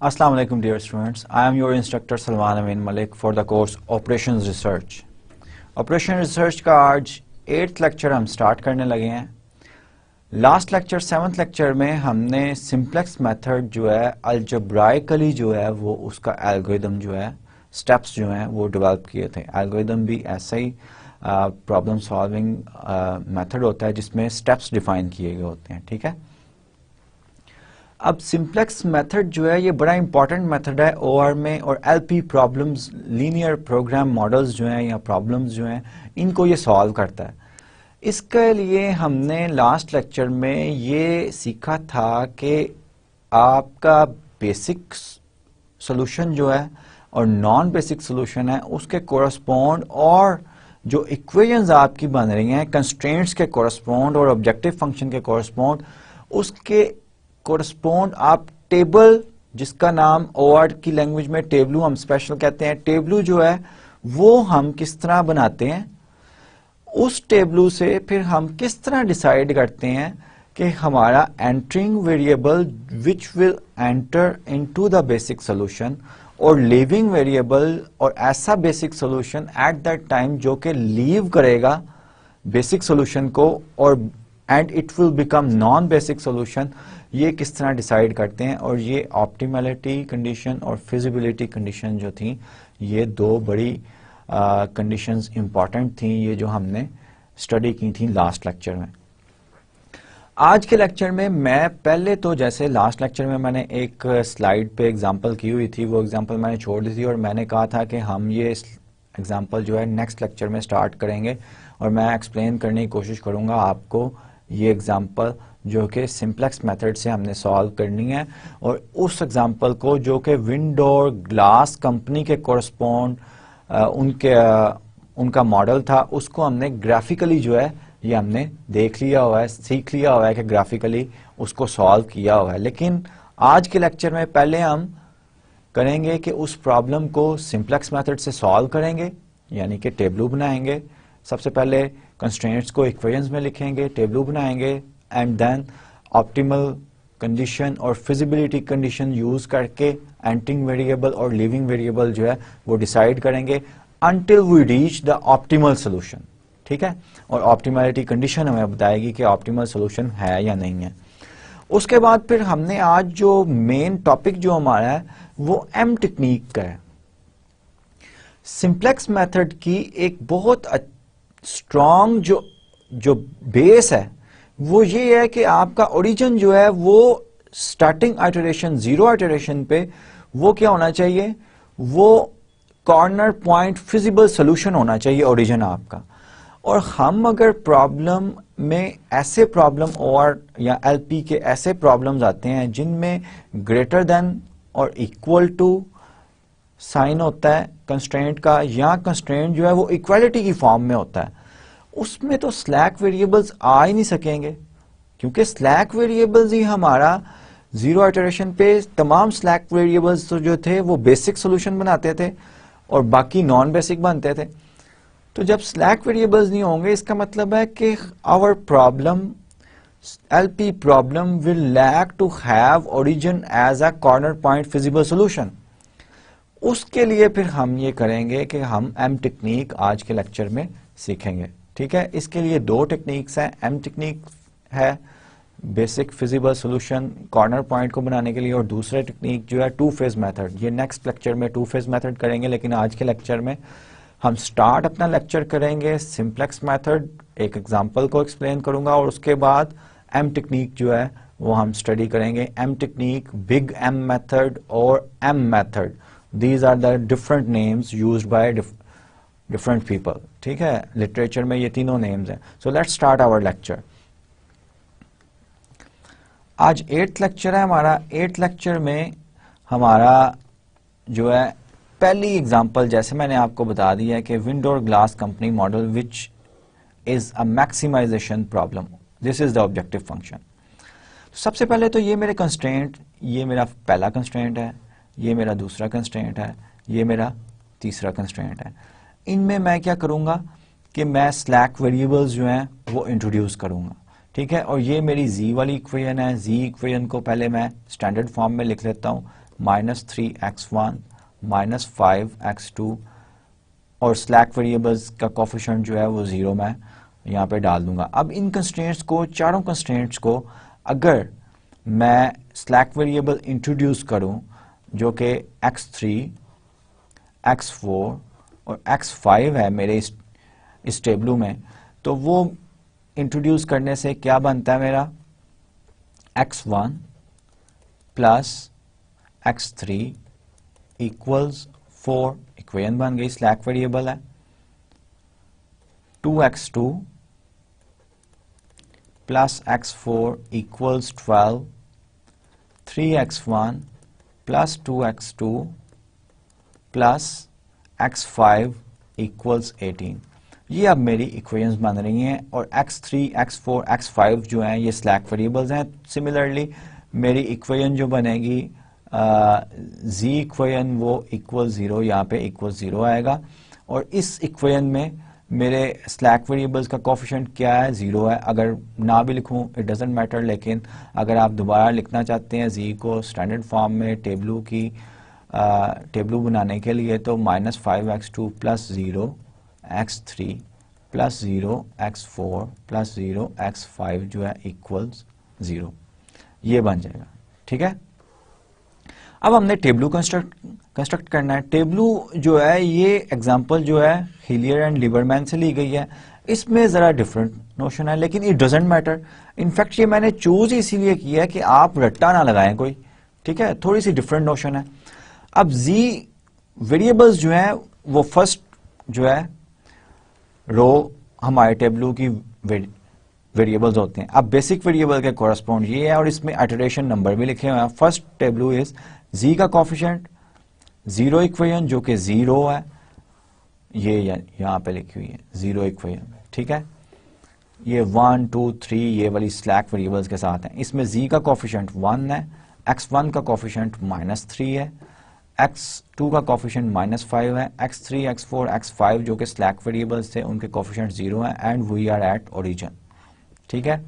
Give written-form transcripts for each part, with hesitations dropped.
Assalamu alaikum dear students. I am your instructor Salman Amin Malik for the course Operations Research. Operation Research का आज 8th lecture हम start करने लगे हैं. Last lecture 7th lecture में हमने simplex method जो है अलजेब्राइकली जो है वो उसका एल्गोरिदम जो है स्टेप्स जो हैं वो डेवलप किए थे. एल्गोरिदम भी ऐसा ही प्रॉब्लम सॉल्विंग मेथड होता है जिसमें स्टेप्स डिफाइन किए गए होते हैं. ठीक है. अब सिंप्लेक्स मेथड जो है ये बड़ा इंपॉर्टेंट मेथड है ओआर में, और LP problems linear program models जो हैं या प्रॉब्लम्स जो हैं इनको ये सॉल्व करता है. इसके लिए हमने लास्ट लेक्चर में ये सीखा था कि आपका बेसिक सॉल्यूशन जो है और नॉन बेसिक सॉल्यूशन है उसके कोरस्पॉन्ड, और जो इक्वेशंस आपकी बन रही हैं कंस्ट्रेंट्स के कोरस्पॉन्ड और ऑब्जेक्टिव फंक्शन के कोरस्पॉन्ड, उसके कोरस्पॉन्ड आप टेबल, जिसका नाम ओआर की लैंग्वेज में टेबलू हम स्पेशल कहते हैं, टेबलू जो है वो हम किस तरह बनाते हैं, उस टेबलू से फिर हम किस तरह डिसाइड करते हैं कि हमारा entering variable which will enter into the basic solution और लीविंग वेरिएबल, और ऐसा basic solution at that time जो कि लीव करेगा बेसिक सॉल्यूशन को और and it will become non basic solution, ये किस तरह डिसाइड करते हैं. और ये ऑप्टिमलिटी कंडीशन और फिजिबिलिटी कंडीशन जो थी ये दो बड़ी कंडीशंस इंपॉर्टेंट थी, ये जो हमने स्टडी की थी लास्ट लेक्चर में. आज के लेक्चर में मैं पहले तो जैसे लास्ट लेक्चर में मैंने एक स्लाइड पे एग्जांपल की हुई थी, वो एग्जांपल मैंने छोड़ दी थी और मैंने कहा था कि हम ये एग्जांपल जो है नेक्स्ट लेक्चर में स्टार्ट करेंगे और मैं एक्सप्लेन करने की कोशिश करूंगा आपको ये एग्जांपल जो कि सिंप्लेक्स मेथड से हमने सॉल्व करनी है, और उस एग्जांपल को जो कि विंडोर ग्लास कंपनी के कोरस्पॉन्ड उनका मॉडल था, उसको हमने ग्राफिकली जो है ये हमने देख लिया हुआ है, सीख लिया हुआ है कि ग्राफिकली उसको सॉल्व किया हुआ है. लेकिन आज के लेक्चर में पहले हम करेंगे कि उस प्रॉब्लम को सिंप्लेक्स मेथड से सॉल्व करेंगे, यानी कि टेबलू बनाएंगे. सबसे पहले कंस्ट्रेंट्स को इक्वेशंस में लिखेंगे, टेबलू बनाएंगे, एंड देन ऑप्टिमल कंडीशन और फिजिबिलिटी कंडीशन यूज करके एंटरिंग वेरिएबल और लीविंग वेरिएबल जो है वो डिसाइड करेंगे until we reach the optimal solution. ठीक है. और ऑप्टिमलिटी कंडीशन हमें बताएगी कि ऑप्टिमल सॉल्यूशन है या नहीं है. उसके बाद फिर हमने आज जो मेन टॉपिक जो हमारा है वो एम टेक्निक का है. सिंप्लेक्स मेथड की एक बहुत स्ट्रॉन्ग जो बेस है वो ये है कि आपका ओरिजिन जो है वो स्टार्टिंग आइटरेशन, जीरो आइटरेशन पे वो क्या होना चाहिए, वो कॉर्नर पॉइंट फिजिबल सॉल्यूशन होना चाहिए ओरिजिन आपका. और हम अगर प्रॉब्लम में ऐसे प्रॉब्लम और या एलपी के ऐसे प्रॉब्लम्स आते हैं जिनमें ग्रेटर देन और इक्वल टू साइन होता है कंस्ट्रेंट का, या कंस्ट्रेंट जो है वो इक्वालिटी की फॉर्म में होता है, उसमें तो स्लैक वेरिएबल्स आ ही नहीं सकेंगे, क्योंकि स्लैक वेरिएबल्स ही हमारा जीरो आइटरेशन पे तमाम स्लैक वेरिएबल्स तो जो थे वो बेसिक सॉल्यूशन बनाते थे और बाकी नॉन बेसिक बनते थे. तो जब स्लैक वेरिएबल्स नहीं होंगे इसका मतलब है कि our problem LP problem will lack to have origin as a corner point feasible solution. उसके लिए फिर हम ये करेंगे कि हम एम टेक्निक आज के लेक्चर में सीखेंगे. ठीक है. इसके लिए दो टेक्निक्स हैं. एम टेक्निक है basic feasible solution corner point को बनाने के लिए, और दूसरा टेक्निक जो है टू फेज मेथड. ये नेक्स्ट लेक्चर में टू फेज मेथड करेंगे, लेकिन आज के लेक्चर में हम स्टार्ट अपना लेक्चर करेंगे सिंप्लेक्स मेथड, एक एग्जांपल को एक्सप्लेन करूंगा, और उसके बाद एम टेक्निक जो है वो हम स्टडी करेंगे. M technique, big M method और M method, these are the different names used by different people. ठीक है. लिटरेचर में ये तीनों नेम्स हैं. So let's start our lecture. आज 8th लेक्चर है हमारा. 8th लेक्चर में हमारा जो है पहली एग्जांपल, जैसे मैंने आपको बता दिया है कि Wyndor glass company model which is a maximization problem, this is the objective function. सबसे पहले तो ये मेरे कंस्ट्रेंट, ये मेरा पहला कंस्ट्रेंट है, ये मेरा दूसरा कंस्ट्रेंट है, ये मेरा तीसरा कंस्ट्रेंट है. इनमें मैं क्या करूंगा कि मैं स्लैक वेरिएबल्स जो हैं वो इंट्रोड्यूस करूंगा. ठीक है. और ये मेरी जी वाली इक्वेशन है. जी इक्वेशन को पहले मैं स्टैंडर्ड फॉर्म में लिख लेता हूं. -3x1 -5x2 और स्लैक वेरिएबल्स का कोफिशिएंट जो है वो 0 मैं यहाँ पे डाल दूंगा। अब इन कंस्ट्रेंट्स को, चारों कंस्ट्रेंट्स को अगर मैं स्लैक वेरिएबल इंट्रोड्यूस करूं जो कि x3, x4 और x5 है मेरे इस टेबल में, तो वो इंट्रोड्यूस करने से क्या बनता है मेरा x1 plus x3 equals 4, equation बन गई, स्लैक वेरिएबल है। 2x2 plus x4 equals 12, 3x1 plus 2x2 plus x5 equals 18। ये अब मेरी इक्वेशंस बन रही हैं और x3, x4, x5 जो हैं ये स्लैक वेरिएबल्स हैं। सिमिलरली मेरी इक्वेशन जो बनेगी z इक्वेशन वो इक्वल 0, यहाँ पे इक्वल 0 आएगा और इस इक्वेशन में मेरे स्लैक वेरिएबल्स का कोफिशिएंट क्या है, 0 है। अगर ना भी लिखूं इट डजेंट मैटर, लेकिन अगर आप दोबारा लिखना चाहते हैं z को स्टैंडर्ड फॉर्म में टेबलू बनाने के लिए तो -5x2 plus 0 x3 plus 0 x4 plus 0 x5 जो है इक्वल्स 0, ये बन जाएगा। ठीक है, अब हमने टेबलू कंस्ट्रक्ट करना है। टेबलू जो है ये एग्जांपल जो है हिलियर एंड लिबरमैन से ली गई है। इसमें जरा डिफरेंट नोशन है लेकिन इट डजेंट मैटर। इनफैक्ट ये मैंने चूज इसीलिए किया है कि आप रट्टा ना लगाएं कोई, ठीक है, थोड़ी सी डिफरेंट नोशन है। अब z वेरिएबल्स जो है वो फर्स्ट जो है रो हमारे टेबलू की वेरिएबल्स होते हैं। अब बेसिक वेरिएबल के कोरस्पॉन्ड ये है और इसमें इटरेशन नंबर भी लिखे हुए हैं। फर्स्ट टेबलू इज z का कोफिशिएंट 0 इक्वेशन जो कि 0 है, ये यहां पे लिखी हुई है 0 इक्वेशन। ठीक है, ये 1 2 3 ये वाली स्लैक वेरिएबल्स के साथ है। इसमें z का कोफिशिएंट 1 है, x1 का कोफिशिएंट -3 है, x2 का कोफिशिएंट -5 है, x3 x4 x5 जो कि स्लैक वेरिएबल्स थे उनके कोफिशिएंट 0 है and we are at origin. ठीक है,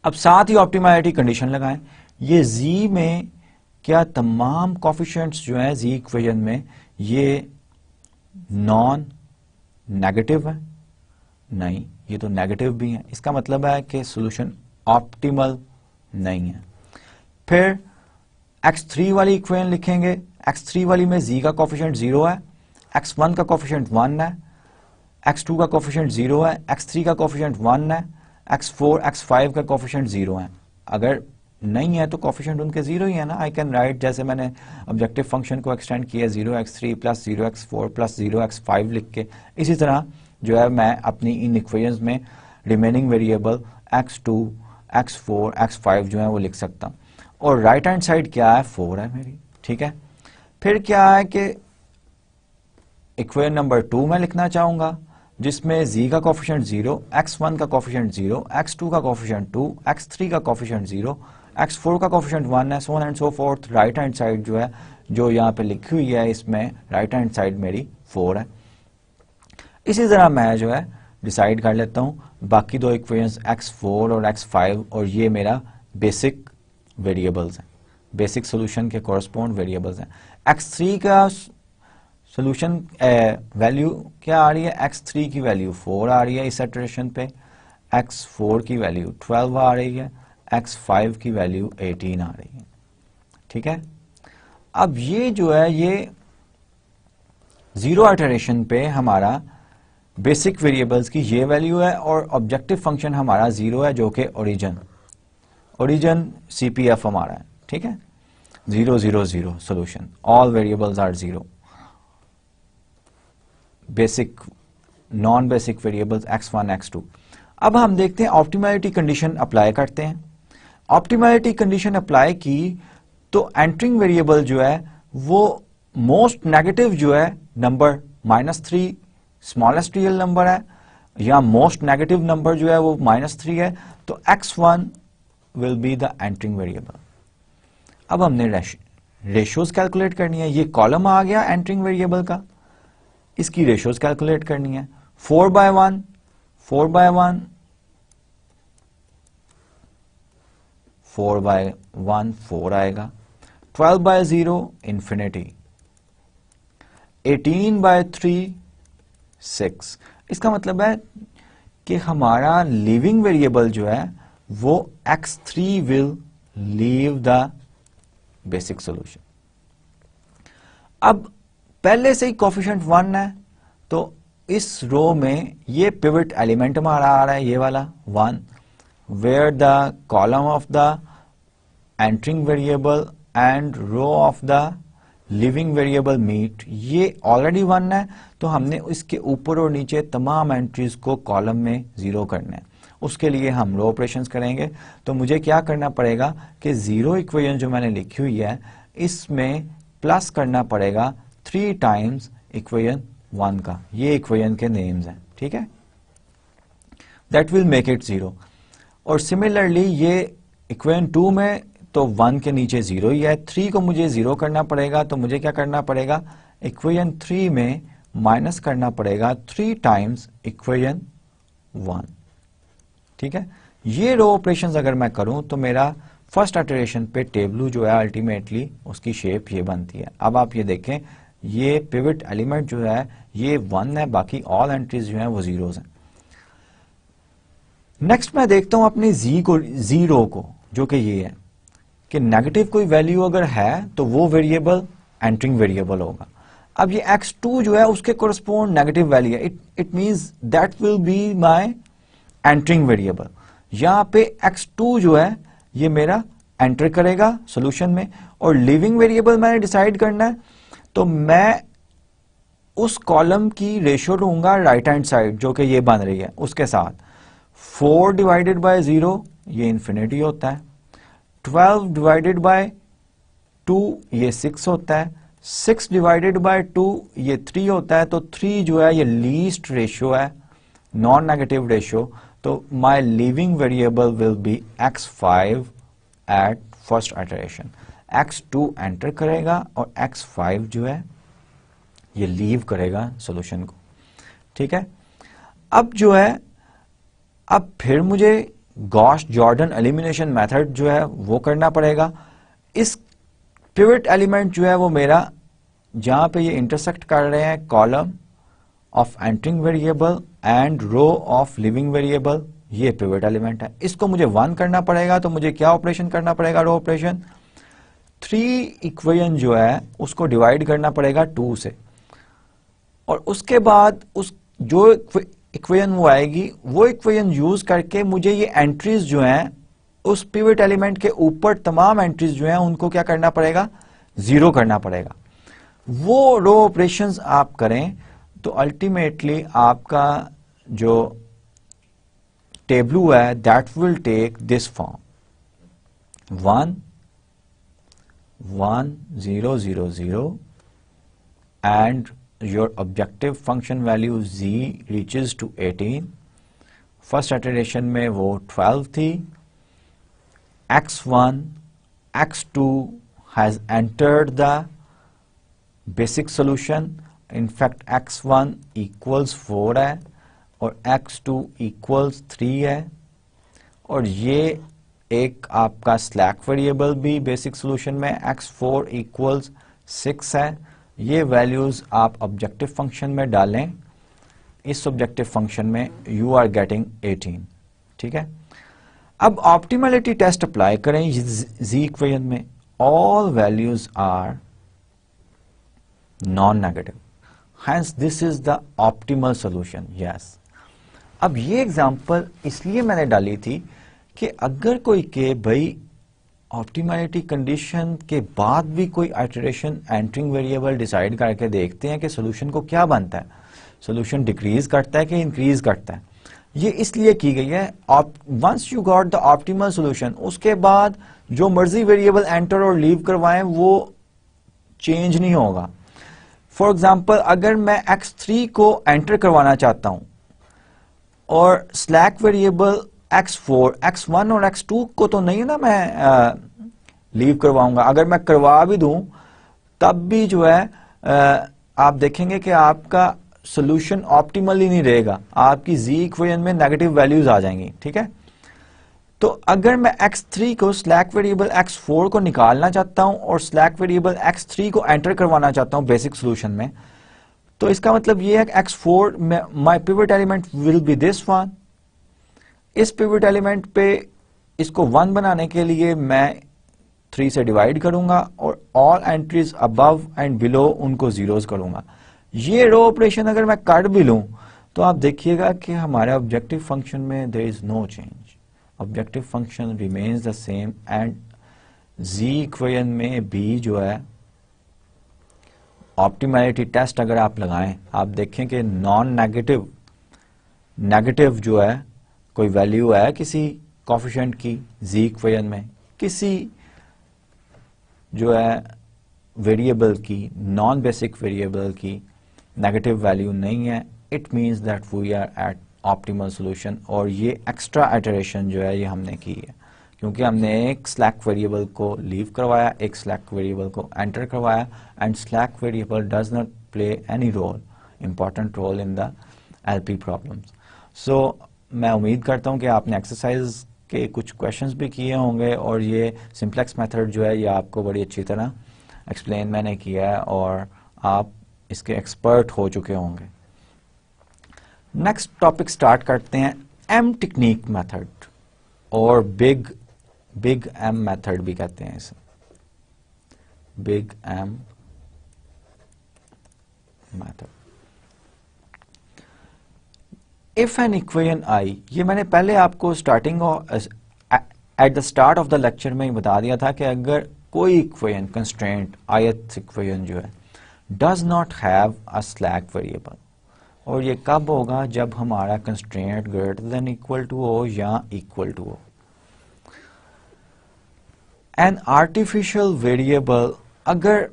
अब साथ ही ऑप्टिमैलिटी कंडीशन लगाएं। ये z में क्या तमाम कोफिशिएंट्स जो हैं z इक्वेशन में ये नॉन नेगेटिव है? नहीं, ये तो नेगेटिव भी है। इसका मतलब है कि सॉल्यूशन ऑप्टिमल नहीं है। फिर x3 वाली इक्वेशन लिखेंगे। x3 वाली में z का कोफिशिएंट 0 है, x1 का कोफिशिएंट 1 है, x2 का कोफिशिएंट 0 है, x3 का कोफिशिएंट 1 है, x4 x5 का कोफिशिएंट 0 है। अगर नहीं है तो कोफिशिएंट उनके 0 ही है ना। आई कैन राइट, जैसे मैंने ऑब्जेक्टिव फंक्शन को एक्सटेंड किया 0x3 plus 0x4 plus 0x5 लिख के, इसी तरह जो है मैं अपनी इन इक्वेशंस में remaining variable x2 x4 x5 जो है वो लिख सकता हूं। और राइट हैंड साइड क्या है, 4 है मेरी। ठीक है, फिर क्या है कि इक्वेशन नंबर 2 मैं लिखना चाहूंगा जिसमें z का कोफिशिएंट 0, x1 का कोफिशिएंट 0, x2 का कोफिशिएंट 2, x3 का कोफिशिएंट 0, x4 का कोफिशिएंट 1 है, so on and so fourth. Right hand side जो है जो यहाँ पे लिखी हुई है इसमें राइट हैंड साइड मेरी 4 है। इसी तरह मैं जो है डिसाइड कर लेता हूं बाकी दो इक्वेशंस x4 और x5 और ये मेरा बेसिक वेरिएबल्स हैं, बेसिक सॉल्यूशन के कोरस्पॉन्ड वेरिएबल्स हैं। x3 का सॉल्यूशन वैल्यू क्या आ रही है, x3 की वैल्यू 4 आ रही है इस इटरेशन पे, x4 की वैल्यू 12 आ रही है, x5 की वैल्यू 18 आ रही है। ठीक है, अब ये जो है ये 0 इटरेशन पे हमारा बेसिक वेरिएबल्स की ये वैल्यू है और ऑब्जेक्टिव फंक्शन हमारा 0 है जो कि ओरिजिन CPF हमारा है। ठीक है, 0 0 0 solution, all variables are 0, basic non basic variables x1 x2। अब हम देखते हैं ऑप्टिमैलिटी कंडीशन अप्लाई करते हैं। ऑप्टिमैलिटी कंडीशन अप्लाई की तो एंटरिंग वेरिएबल जो है वो मोस्ट नेगेटिव जो है नंबर -3 स्मॉलेस्ट रियल नंबर है या मोस्ट नेगेटिव नंबर जो है वो -3 है, तो x1 will be the entering variable. अब हमने रेशियोज कैलकुलेट करनी है। ये कॉलम आ गया एंटरिंग वेरिएबल का, इसकी रेशियोज कैलकुलेट करनी है। 4/1 4/1 4/1 4 आएगा, 12/0 इंफिनिटी, 18/3 6। इसका मतलब है कि हमारा लिविंग वेरिएबल जो है वो x3 will leave the basic solution. अब पहले से ही कोफिशिएंट 1 है, तो इस रो में ये पिवट एलिमेंट हमारा आ रहा है, ये वाला 1, where the column of the entering variable and row of the living variable meet, ये ऑलरेडी 1 है, तो हमने इसके ऊपर और नीचे तमाम एंट्रीज को कॉलम में 0 करना है। उसके लिए हम रो ऑपरेशंस करेंगे। तो मुझे क्या करना पड़ेगा कि 0 इक्वेशन जो मैंने लिखी हुई है इसमें प्लस करना पड़ेगा 3 टाइम्स इक्वेशन 1 का। ये इक्वेशन के नेम्स हैं, ठीक है, दैट विल मेक इट 0। और सिमिलरली ये इक्वेशन 2 में तो 1 के नीचे 0 ही है, 3 को मुझे 0 करना पड़ेगा, तो मुझे क्या करना पड़ेगा, इक्वेशन 3 में माइनस करना पड़ेगा 3 टाइम्स इक्वेशन 1, ठीक है। ये रो ऑपरेशंस अगर मैं करूं तो मेरा फर्स्ट इटरेशन पे टेबल जो है अल्टीमेटली उसकी शेप ये बनती है। अब आप ये देखें, ये पिवट एलिमेंट जो है ये 1 है, बाकी ऑल एंट्रीज जो हैं वो 0s हैं। नेक्स्ट मैं देखता हूं अपनी जी रो को, जो कि ये है कि नेगेटिव कोई वैल्यू अगर है तो वो वेरिएबल एंटरिंग वेरिएबल होगा। अब ये x2 जो है उसके कोरस्पोंड नेगेटिव वैल्यू है, it means that will be my entering variable. यहां पे x2 जो है ये मेरा एंटर करेगा सॉल्यूशन में, और लिविंग वेरिएबल मैंने डिसाइड करना है, तो मैं उस कॉलम की रेशियो लूंगा राइट हैंड साइड जो कि ये बन रही है उसके साथ। 4 डिवाइडेड बाय 0 ये इंफिनिटी होता है, 12 डिवाइडेड बाय 2 ये 6 होता है, 6 डिवाइडेड बाय 2 ये 3 होता है। तो 3 जो है ये लीस्ट रेशियो है, नॉन नेगेटिव रेशियो, तो my leaving variable will B x5 at first iteration. x2 enter करेगा और x5 जो है ये लीव करेगा सॉल्यूशन को, ठीक है। अब जो है, अब फिर मुझे गॉस जॉर्डन एलिमिनेशन मेथड जो है वो करना पड़ेगा। इस पिवट एलिमेंट जो है वो मेरा जहां पे ये इंटरसेक्ट कर रहे हैं column of entering variable and row of living variable, ये पिवट एलिमेंट है, इसको मुझे 1 करना पड़ेगा। तो मुझे क्या ऑपरेशन करना पड़ेगा, रो ऑपरेशन, 3 इक्वेशन जो है उसको डिवाइड करना पड़ेगा 2 से, और उसके बाद उस जो इक्वेशन वो आएगी वो इक्वेशन यूज करके मुझे ये एंट्रीज जो हैं उस पिवट एलिमेंट के ऊपर तमाम एंट्रीज जो हैं उनको क्या करना पड़ेगा, 0 करना पड़ेगा। वो रो ऑपरेशंस आप करें तो अल्टीमेटली आपका जो टेबलू है that will take this form, 1 1 0 0 0 and your objective function value z reaches to 18। First iteration में वो 12 थी, x1 x2 has entered the basic solution, in fact x1 equals 4 है और x2 equals 3 है, और ये एक आपका स्लैक वेरिएबल भी बेसिक सॉल्यूशन में x4 equals 6 है। ये वैल्यूज आप ऑब्जेक्टिव फंक्शन में डालें, इस ऑब्जेक्टिव फंक्शन में यू आर गेटिंग 18, ठीक है। अब ऑप्टिमलिटी टेस्ट अप्लाई करें जी इक्वेशन में, all values are non negative, hence this is the optimal solution, yes. अब ये एग्जांपल इसलिए मैंने डाली थी कि अगर कोई के भाई ऑप्टिमलिटी कंडीशन के बाद भी कोई आइटरेशन एंटरिंग वेरिएबल डिसाइड करके देखते हैं कि सॉल्यूशन को क्या बनता है, सॉल्यूशन डिक्रीज करता है कि इंक्रीज करता है, ये इसलिए की गई है। Once you got the optimal solution, उसके बाद जो मर्जी वेरिएबल एंटर और लीव करवाएं वो चेंज नहीं होगा। फॉर एग्जाम्पल अगर मैं x3 को एंटर करवाना चाहता हूं और स्लैक वेरिएबल x4 x1 और x2 को तो नहीं ना मैं लीव करवाऊंगा, अगर मैं करवा भी दूं तब भी जो है आप देखेंगे कि आपका सॉल्यूशन ऑप्टिमल ही नहीं रहेगा, आपकी जी इक्वेशन में नेगेटिव वैल्यूज आ जाएंगी, ठीक है। तो अगर मैं x3 को स्लैक वेरिएबल x4 को निकालना चाहता हूं और स्लैक वेरिएबल x3 को एंटर करवाना चाहता हूं बेसिक सॉल्यूशन में, तो इसका मतलब ये है कि x4 में my pivot element will be this one. इस पिवट एलिमेंट पे इसको 1 बनाने के लिए मैं 3 से डिवाइड करूंगा और all entries above and below उनको जीरोस करूंगा। ये रो ऑपरेशन अगर मैं कर भी लूं तो आप देखिएगा कि हमारे ऑब्जेक्टिव फंक्शन में there is no change, objective function remains the same and Z equation में भी जो है ऑप्टिमैलिटी टेस्ट अगर आप लगाएं, आप देखें कि नॉन नेगेटिव जो है कोई वैल्यू है किसी कोफिशिएंट की जी इक्वेशन में, किसी जो है वेरिएबल की, नॉन बेसिक वेरिएबल की नेगेटिव वैल्यू नहीं है, it means that we are at optimal solution. और ये एक्स्ट्रा इटरेशन जो है ये हमने की है क्योंकि हमने एक स्लैक वेरिएबल को लीव करवाया, एक स्लैक वेरिएबल को एंटर करवाया and slack variable does not play any role, important role in the LP problems. So मैं उम्मीद करता हूं कि आपने एक्सरसाइज के कुछ क्वेश्चंस भी किए होंगे और ये सिंप्लेक्स मेथड जो है ये आपको बड़ी अच्छी तरह एक्सप्लेन मैंने किया है और आप इसके एक्सपर्ट हो चुके होंगे। नेक्स्ट टॉपिक स्टार्ट करते हैं, एम टेक्निक मेथड और बिग एम मेथड भी कहते हैं इसे, big M method. If an equation आई, ये मैंने पहले आपको starting at the start of the lecture में ही बता दिया था कि अगर कोई इक्वेशन कंस्ट्रेंट आयत इक्वेशन जो है does not have a slack variable, और ये कब होगा जब हमारा constraint greater than equal to हो या इक्वल टू हो। एन आर्टिफिशियल वेरिएबल, अगर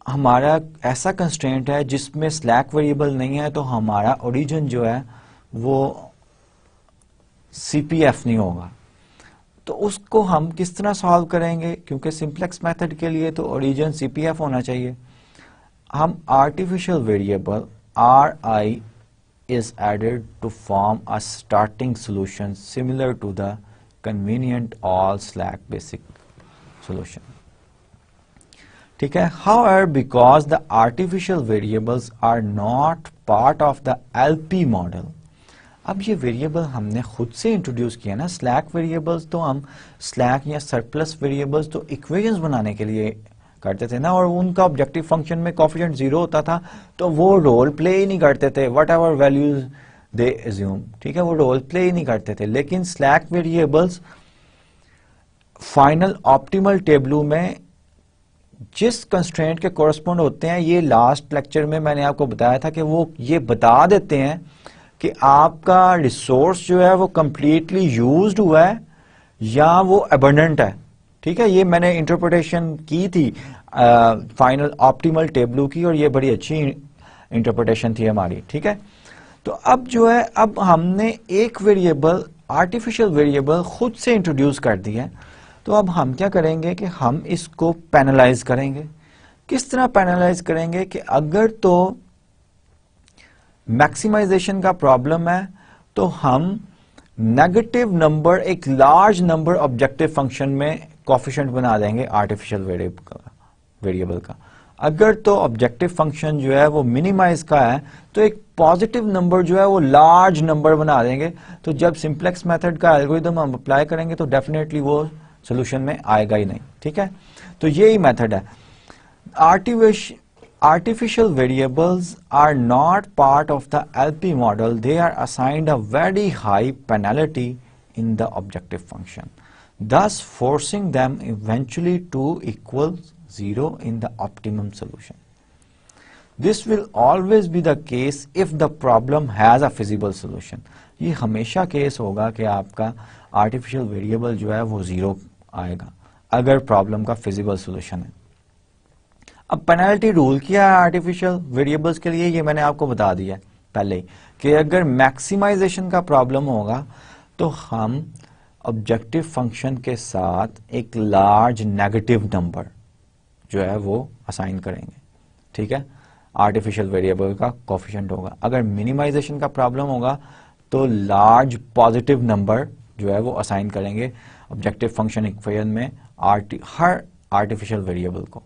हमारा ऐसा कंस्ट्रेंट है जिसमें स्लैक वेरिएबल नहीं है तो हमारा ओरिजिन जो है वो सीपीएफ नहीं होगा। तो उसको हम किस तरह सॉल्व करेंगे, क्योंकि सिंप्लेक्स मेथड के लिए तो ओरिजिन सीपीएफ होना चाहिए। हम artificial variable are I is added to form a starting solution similar to the convenient all slack basic solution. ठीक है। However, because the artificial variables are not part of the LP model, अब ये variable हमने खुद से introduce किया ना, slack variables तो हम स्लैक या सरप्लस वेरिएबल्स तो इक्वेशंस बनाने के लिए करते थे ना, और उनका ऑब्जेक्टिव फंक्शन में कोफिशिएंट 0 होता था तो वो रोल प्ले ही नहीं करते थे, what ever values they assume, ठीक है, वो रोल प्ले ही नहीं करते थे। लेकिन slack variables final optimal tableau में जिस कंस्ट्रेंट के कोरस्पॉन्ड होते हैं, ये लास्ट लेक्चर में मैंने आपको बताया था कि वो ये बता देते हैं कि आपका रिसोर्स जो है वो कंप्लीटली यूज्ड हुआ है या वो अबंडेंट है। ठीक है, ये मैंने इंटरप्रिटेशन की थी फाइनल ऑप्टिमल टेबलू की और ये बड़ी अच्छी इंटरप्रिटेशन थी हमारी। ठीक है, तो अब जो है अब हमने एक वेरिएबल आर्टिफिशियल वेरिएबल खुद से इंट्रोड्यूस कर दिया है, तो अब हम क्या करेंगे कि हम इसको पैनलाइज करेंगे। किस तरह पैनलाइज करेंगे कि अगर तो मैक्सिमाइजेशन का प्रॉब्लम है तो हम नेगेटिव नंबर एक लार्ज नंबर ऑब्जेक्टिव फंक्शन में कोफिशिएंट बना देंगे आर्टिफिशियल वेरिएबल का। अगर तो ऑब्जेक्टिव फंक्शन जो है वो मिनिमाइज का है तो एक पॉजिटिव नंबर जो है वो लार्ज नंबर बना देंगे। तो जब सिंप्लेक्स मेथड का एल्गोरिथम हम अप्लाई करेंगे तो डेफिनेटली वो सॉल्यूशन में आएगा ही नहीं। ठीक है, तो यही मेथड है। Artificial variables are not part of the LP model. They are assigned a very high penalty in the objective function, thus forcing them eventually to equal 0 in the optimum solution. This will always be the case if the problem has a feasible solution. ये हमेशा case होगा कि आपका artificial variable जो है वो 0 आएगा अगर प्रॉब्लम का फिजिबल सॉल्यूशन है। अब पेनल्टी रूल क्या है आर्टिफिशियल वेरिएबल्स के लिए, ये मैंने आपको बता दिया पहले ही कि अगर मैक्सिमाइजेशन का प्रॉब्लम होगा तो हम ऑब्जेक्टिव फंक्शन के साथ एक लार्ज नेगेटिव नंबर जो है वो असाइन करेंगे। ठीक है, आर्टिफिशियल वेरिएबल का कोफिशिएंट होगा। अगर मिनिमाइजेशन का प्रॉब्लम होगा तो लार्ज पॉजिटिव नंबर जो है वो असाइन करेंगे ऑब्जेक्टिव फंक्शन इक्वेशन में हर आर्टिफिशियल वेरिएबल को।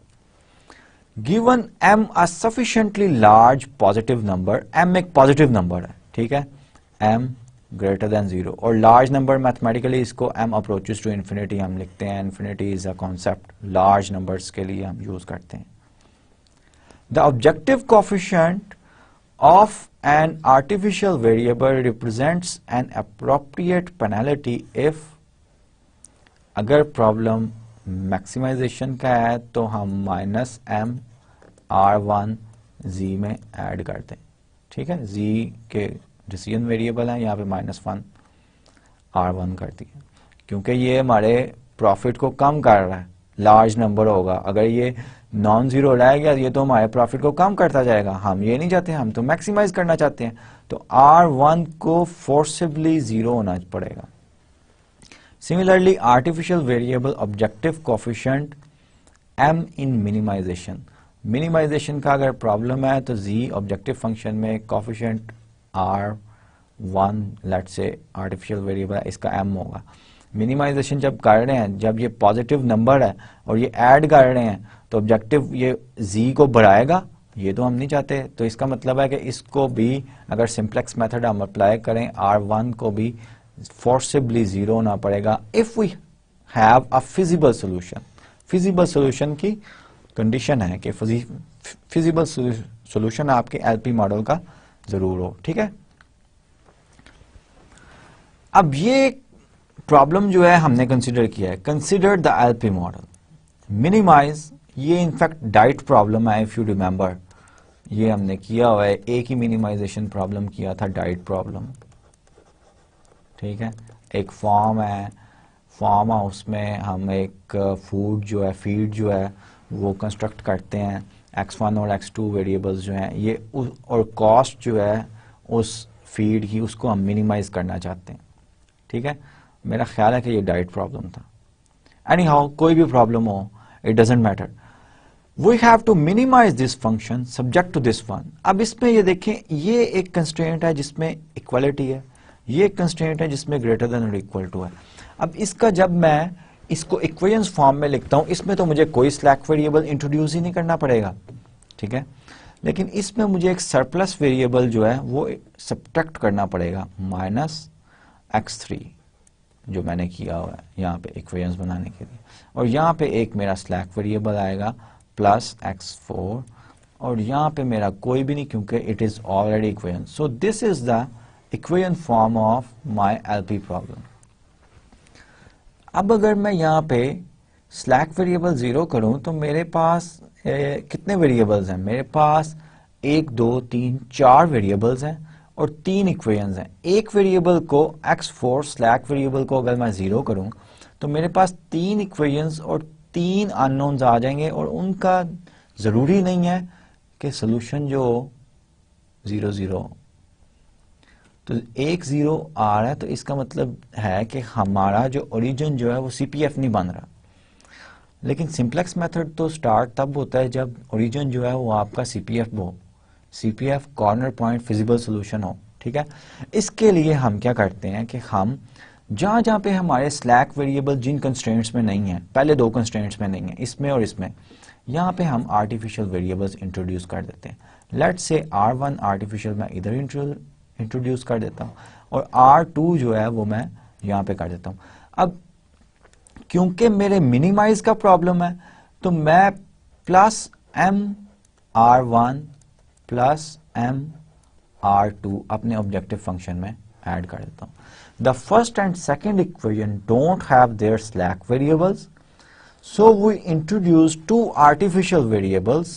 Given m a sufficiently large positive number, m एक पॉजिटिव नंबर है, ठीक है, m ग्रेटर देन 0, और लार्ज नंबर मैथमेटिकली इसको m अप्रोचेस टू इन्फिनिटी हम लिखते हैं, infinity is a concept large numbers के लिए हम यूज करते हैं। The objective coefficient of an artificial variable represents an appropriate penalty if, अगर प्रॉब्लम मैक्सिमाइजेशन का है तो हम -m r1 z में ऐड करते हैं, ठीक है, z के डिसीजन वेरिएबल है, यहाँ पे -1 r1 कर दिया, क्योंकि ये हमारे प्रॉफिट को कम कर रहा है, लार्ज नंबर होगा, अगर ये नॉन जीरो रह गया ये तो हमारे प्रॉफिट को कम करता जाएगा, हम ये नहीं चाहते, हम तो मैक्सिमाइज करना चाहते हैं, तो R1 को फोर्सिबली 0 होना पड़ेगा। Similarly artificial variable objective coefficient m इन मिनिमाइजेशन, मिनिमाइजेशन का अगर प्रॉब्लम है तो z ऑब्जेक्टिव फंक्शन में कोएफिशिएंट R1 लेट से आर्टिफिशियल वेरिएबल है, इसका m होगा। मिनिमाइजेशन जब कर रहे हैं, जब ये पॉजिटिव नंबर है और ये ऐड कर रहे हैं तो ऑब्जेक्टिव ये z को बढ़ाएगा, ये तो हम नहीं चाहते, तो इसका मतलब है कि इसको भी अगर सिंप्लेक्स मेथड हम अप्लाई करें R1 को भी फोर्सिबली 0 होना पड़ेगा if we have a feasible solution. Feasible solution की कंडीशन है कि फिजिबल सोल्यूशन आपके एलपी मॉडल का जरूर हो, ठीक है। अब ये प्रॉब्लम जो है हमने कंसीडर किया है, consider the LP model, minimize, ये इनफैक्ट डाइट प्रॉब्लम है इफ यू रिमेंबर, ये हमने किया हुआ है, एक ही मिनिमाइजेशन प्रॉब्लम किया था, डाइट प्रॉब्लम, ठीक है, एक फॉर्म है, फॉर्म हाउस में हम एक फूड जो है, फीड जो है वो कंस्ट्रक्ट करते हैं, x1 और x2 वेरिएबल्स जो हैं ये और कॉस्ट जो है उस फीड की, उसको हम मिनिमाइज करना चाहते हैं, ठीक है। मेरा ख्याल है कि ये डाइट प्रॉब्लम था। एनी हाउ कोई भी प्रॉब्लम हो, it doesn't matter, we have to minimize this function subject to this one. अब इसमें ये देखें, ये एक कंस्ट्रेंट है जिसमें इक्वलिटी है, ये एक कंस्ट्रेंट है जिसमें ग्रेटर देन और इक्वल टू है। अब इसका जब मैं इसको इक्वेशंस फॉर्म में लिखता हूं, इसमें तो मुझे कोई स्लैक वेरिएबल इंट्रोड्यूस ही नहीं करना पड़ेगा, ठीक है, लेकिन इसमें मुझे एक सरप्लस वेरिएबल जो है वो सब्ट्रैक्ट करना पड़ेगा, -x3 जो मैंने किया हुआ है यहाँ पे इक्वेशंस बनाने के लिए, और यहाँ पे एक मेरा स्लैक वेरिएबल आएगा +x4, और यहाँ पे मेरा कोई भी नहीं क्योंकि it is already equation. So this is the equation form of my LP problem. अब अगर मैं यहाँ पे स्लैक वेरिएबल 0 करूं तो मेरे पास कितने वेरिएबल्स हैं, मेरे पास 1 2 3 4 वेरिएबल्स हैं और 3 इक्वेशंस हैं। एक वेरिएबल को x4 स्लैक वेरिएबल को अगर मैं 0 करूं तो मेरे पास 3 इक्वेशंस और 3 अननोन्स आ जाएंगे, और उनका जरूरी नहीं है कि सोल्यूशन जो 0 0, तो 1 0 आ रहा है तो इसका मतलब है कि हमारा जो ओरिजिन जो है वो CPF नहीं बन रहा। लेकिन सिंप्लेक्स मेथड तो स्टार्ट तब होता है जब ओरिजिन जो है वो आपका CPF हो, CPF corner point feasible solution हो, ठीक है। इसके लिए हम क्या करते हैं कि हम जहां जहां पे हमारे स्लैक वेरिएबल जिन कंस्ट्रेंट्स में नहीं है, पहले 2 कंस्ट्रेंट्स में नहीं है, इसमें और इसमें, यहाँ पे हम आर्टिफिशियल वेरिएबल्स इंट्रोड्यूस कर देते हैं। लेट्स से R1 आर्टिफिशियल मैं इधर इंट्रोड्यूस कर देता हूँ और R2 जो है वो मैं यहाँ पे कर देता हूँ। अब क्योंकि मेरे मिनिमाइज का प्रॉब्लम है तो मैं +m R1 +m R2 अपने ऑब्जेक्टिव फंक्शन में ऐड कर देता हूँ। The first and second equation don't have their slack variables, so we introduce 2 artificial variables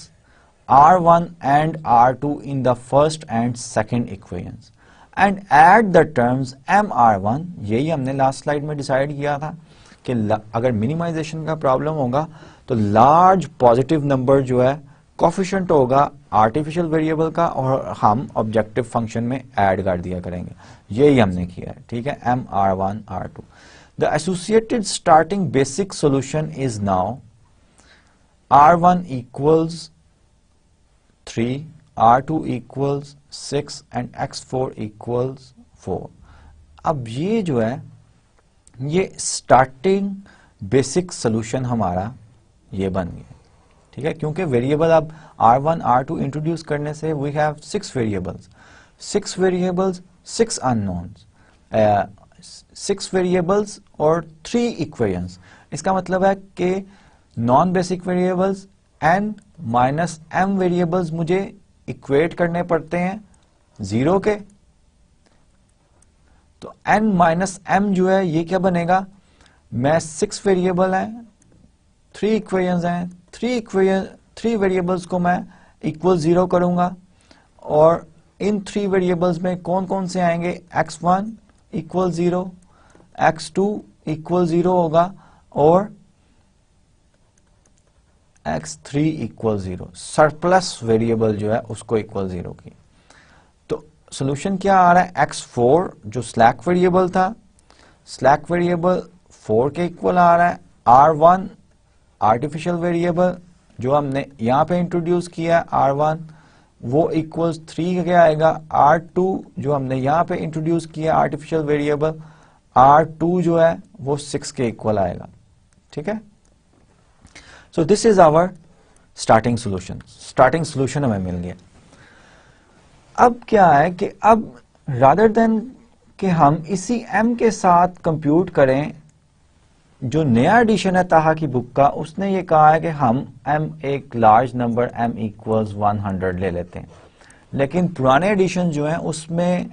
R1 and R2 in the first and second equations and add the terms mR1। यही हमने last slide में decide किया था कि अगर minimisation का problem होगा तो लार्ज पॉजिटिव नंबर जो है कोफिशिएंट होगा आर्टिफिशियल वेरिएबल का और हम ऑब्जेक्टिव फंक्शन में ऐड कर दिया करेंगे, यही हमने किया है, ठीक है, mR1 R2। The associated starting basic solution is now R1 equals 3, R2 equals 6 and x4 equals 4। अब ये जो है ये स्टार्टिंग बेसिक सोल्यूशन हमारा ये बन गया, ठीक है। क्योंकि वेरिएबल अब R1 R2 इंट्रोड्यूस करने से we have 6 variables, 6 variables, 6 unknowns, 6 variables और 3 इक्वेशंस। इसका मतलब है कि non basic variables n minus m variables मुझे इक्वेट करने पड़ते हैं 0 के। तो n माइनस m जो है ये क्या बनेगा, मैं 6 वेरिएबल हैं, 3 इक्वेशंस हैं, 3 वेरिएबल्स को मैं इक्वल 0 करूंगा और इन 3 वेरिएबल्स में कौन कौन से आएंगे, x1 इक्वल 0, x2 इक्वल 0 होगा और x3 इक्वल 0। सरप्लस वेरिएबल जो है उसको इक्वल 0 की। तो सॉल्यूशन क्या आ रहा है, x4 जो स्लैक वेरिएबल था, स्लैक वेरिएबल 4 के इक्वल आ रहा है, r1 आर्टिफिशियल वेरिएबल जो हमने यहां पे इंट्रोड्यूस किया r1 वो इक्वल्स 3 के आएगा, r2 जो हमने यहां पे इंट्रोड्यूस किया आर्टिफिशियल वेरिएबल, r2 जो है वो 6 के इक्वल आएगा, ठीक है। So this is our starting solution, starting solution हमें मिल गया। अब क्या है कि अब रादर देन कि हम इसी m के साथ कंप्यूट करें, जो नया एडिशन है ताहा की बुक का, उसने ये कहा है कि हम m एक लार्ज नंबर m इक्वल्स 100 ले लेते हैं। लेकिन पुराने एडिशन जो हैं उसमें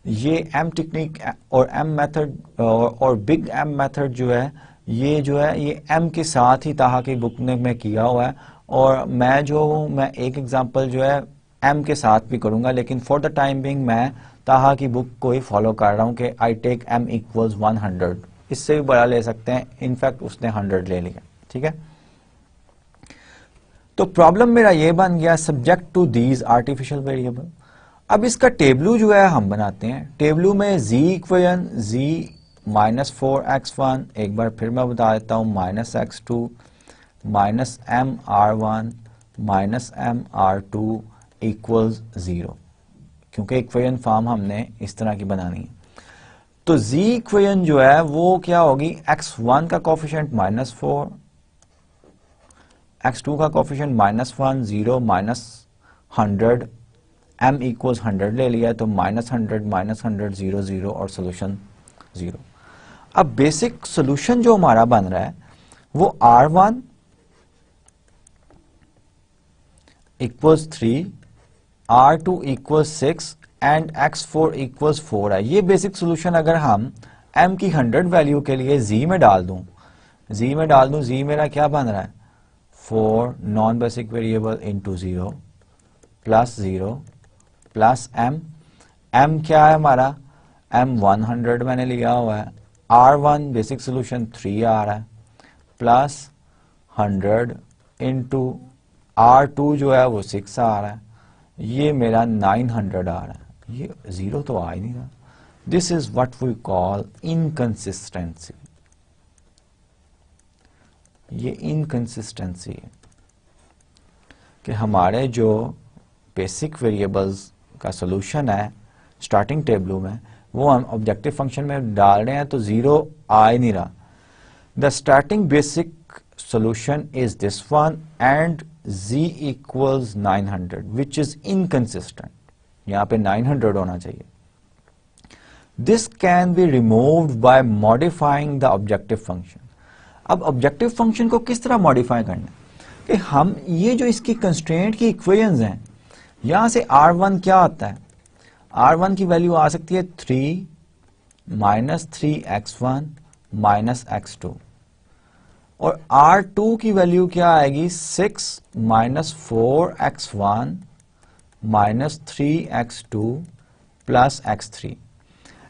ये m टेक्निक और m मेथड और बिग m मेथड जो है ये m के साथ ही ताहा की बुक ने में किया हुआ है। और मैं जो हूँ मैं एक एग्जांपल जो है m के साथ भी करूंगा, लेकिन फॉर द टाइम बिंग मैं ताहा की बुक को ही फॉलो कर रहा हूँ कि आई टेक m इक्वल्स 100। इससे भी बड़ा ले सकते हैं, इनफैक्ट उसने 100 ले लिया, ठीक है। तो प्रॉब्लम मेरा ये बन गया subject to these artificial variable. अब इसका टेबलू जो है हम बनाते हैं। टेबलू में z equation z minus 4x1, एक बार फिर मैं बता देता हूं, minus x2 minus m_r1 minus m_r2 equals 0, क्योंकि इक्वेशन फॉर्म हमने इस तरह की बनानी है। तो z इक्वेशन जो है वो क्या होगी, x1 का कोफिशिएंट -4, x2 का कोफिशिएंट -1, 0 माइनस 100, m इक्वल्स 100 ले लिया तो -100 -100 0 0 और सोल्यूशन 0। अब बेसिक सोल्यूशन जो हमारा बन रहा है वो r1 equals 3, r2 equals 6 and x4 equals 4 है। ये बेसिक सोल्यूशन अगर हम m की 100 वैल्यू के लिए z में डाल दूं, z मेरा क्या बन रहा है, 4 non basic variable into 0 plus m क्या है हमारा, m 100 मैंने लिया हुआ है, r1 बेसिक सोल्यूशन 3 आ रहा है, प्लस 100 इंटू r2 जो है वो 6 आ रहा है, ये मेरा 900 आ रहा है। ये 0 तो आ ही नहीं रहा। This is what we call inconsistency. ये इनकंसिस्टेंसी है कि हमारे जो बेसिक वेरिएबल्स का सॉल्यूशन है स्टार्टिंग टेबल में वो हम ऑब्जेक्टिव फंक्शन में डाल रहे हैं तो 0 आ ही नहीं रहा। The starting basic solution is this one and z equals 900 which is inconsistent। यहां पे 900 होना चाहिए। This can be removed by modifying the objective function। अब ऑब्जेक्टिव फंक्शन को किस तरह मॉडिफाई करना है कि हम ये जो इसकी कंस्ट्रेंट की इक्वेशंस हैं, यहां से r1 क्या आता है, r1 की वैल्यू आ सकती है 3 माइनस 3x1 माइनस x2 और r2 की वैल्यू क्या आएगी, 6 minus 4x1 minus 3x2 plus x3।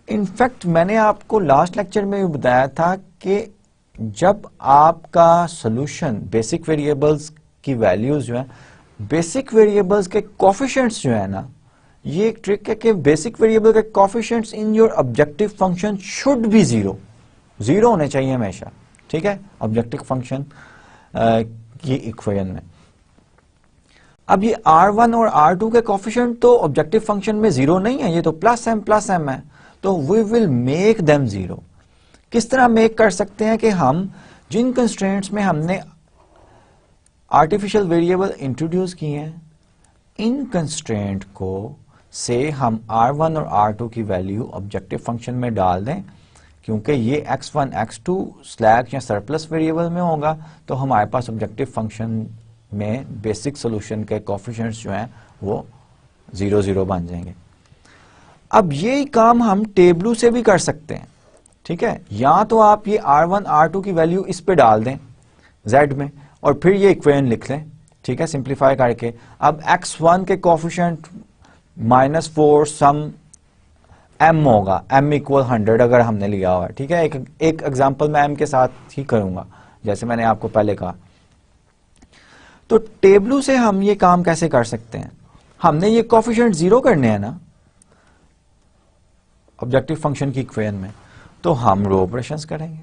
In fact मैंने आपको लास्ट लेक्चर में भी बताया था कि जब आपका सॉल्यूशन बेसिक वेरिएबल्स की वैल्यूज जो है, बेसिक वेरिएबल्स के कोफिशिएंट्स जो है ना, ये एक ट्रिक है कि बेसिक वेरिएबल के coefficients in your objective function should be 0 होने चाहिए हमेशा, ठीक है, ऑब्जेक्टिव फंक्शन की इक्वेशन में। अब ये r1 और r2 के कोफिशिएंट तो ऑब्जेक्टिव फंक्शन में 0 नहीं है, ये तो प्लस m है, तो वी विल मेक देम 0। किस तरह मेक कर सकते हैं कि हम जिन कंस्ट्रेंट्स में हमने आर्टिफिशियल वेरिएबल इंट्रोड्यूस किए हैं, इन कंस्ट्रेंट को से हम R1 और R2 की वैल्यू ऑब्जेक्टिव फंक्शन में डाल दें, क्योंकि ये x1 x2 स्लैक या सरप्लस वेरिएबल में होगा, तो हमारे पास ऑब्जेक्टिव फंक्शन में बेसिक सॉल्यूशन के कोफिशिएंट्स जो हैं वो 0 0 बन जाएंगे। अब यही काम हम टेबलू से भी कर सकते हैं, ठीक है। या तो आप ये R1 R2 की वैल्यू इस पे डाल दें Z में और फिर ये इक्वेशन लिख लें, ठीक है, सिंप्लीफाई करके। अब x1 के कोफिशिएंट -4 सम m होगा, m इक्वल 100 अगर हमने लिया हुआ है, ठीक है। एक एग्जांपल मैं m के साथ ही करूंगा जैसे मैंने आपको पहले कहा। तो टेबलू से हम ये काम कैसे कर सकते हैं? हमने ये कोफिशिएंट 0 करने हैं ना ऑब्जेक्टिव फंक्शन की इक्वेशन में, तो हम रो ऑपरेशंस करेंगे।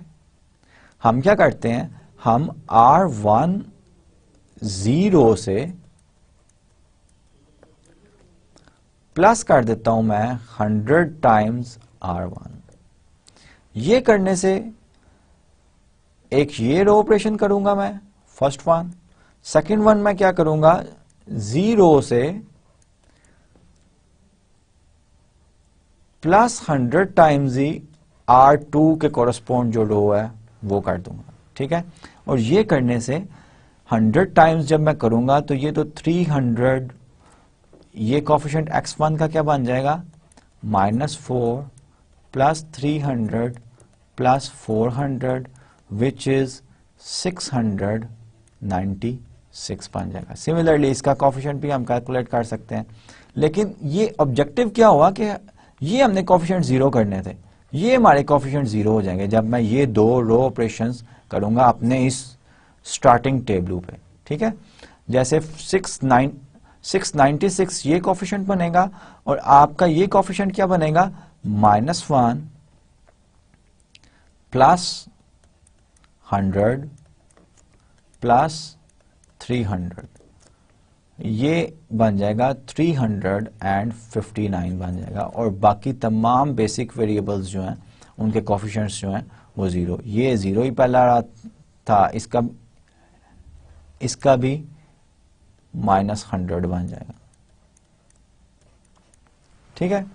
हम क्या करते हैं, हम R1 0 से प्लस कर देता हूं मैं 100 टाइम्स R1। ये करने से एक ये रो ऑपरेशन करूंगा मैं, फर्स्ट वन। सेकंड वन मैं क्या करूंगा, 0 से प्लस 100 टाइम्स ही R2 के कोरस्पोंड जो रो है वो कर दूंगा, ठीक है। और ये करने से 100 टाइम्स जब मैं करूंगा तो ये तो 300, ये कोफिशिएंट x1 का क्या बन जाएगा, -4 प्लस 300 प्लस 400 विच इज 696 बन जाएगा। सिमिलरली इसका कोफिशिएंट भी हम कैलकुलेट कर सकते हैं, लेकिन ये ऑब्जेक्टिव क्या हुआ कि ये हमने कोफिशिएंट 0 करने थे, ये हमारे कोफिशिएंट 0 हो जाएंगे जब मैं ये दो रो ऑपरेशंस करूंगा अपने इस स्टार्टिंग टेबल पे, ठीक है। जैसे 696 ये कोफिशिएंट बनेगा और आपका ये कोफिशिएंट क्या बनेगा, -1 प्लस 100 प्लस 300, ये बन जाएगा 359 बन जाएगा। और बाकी तमाम बेसिक वेरिएबल्स जो हैं उनके कोफिशिएंट्स जो हैं वो 0, ये 0 ही पहला था, इसका भी -100 बन जाएगा, ठीक है।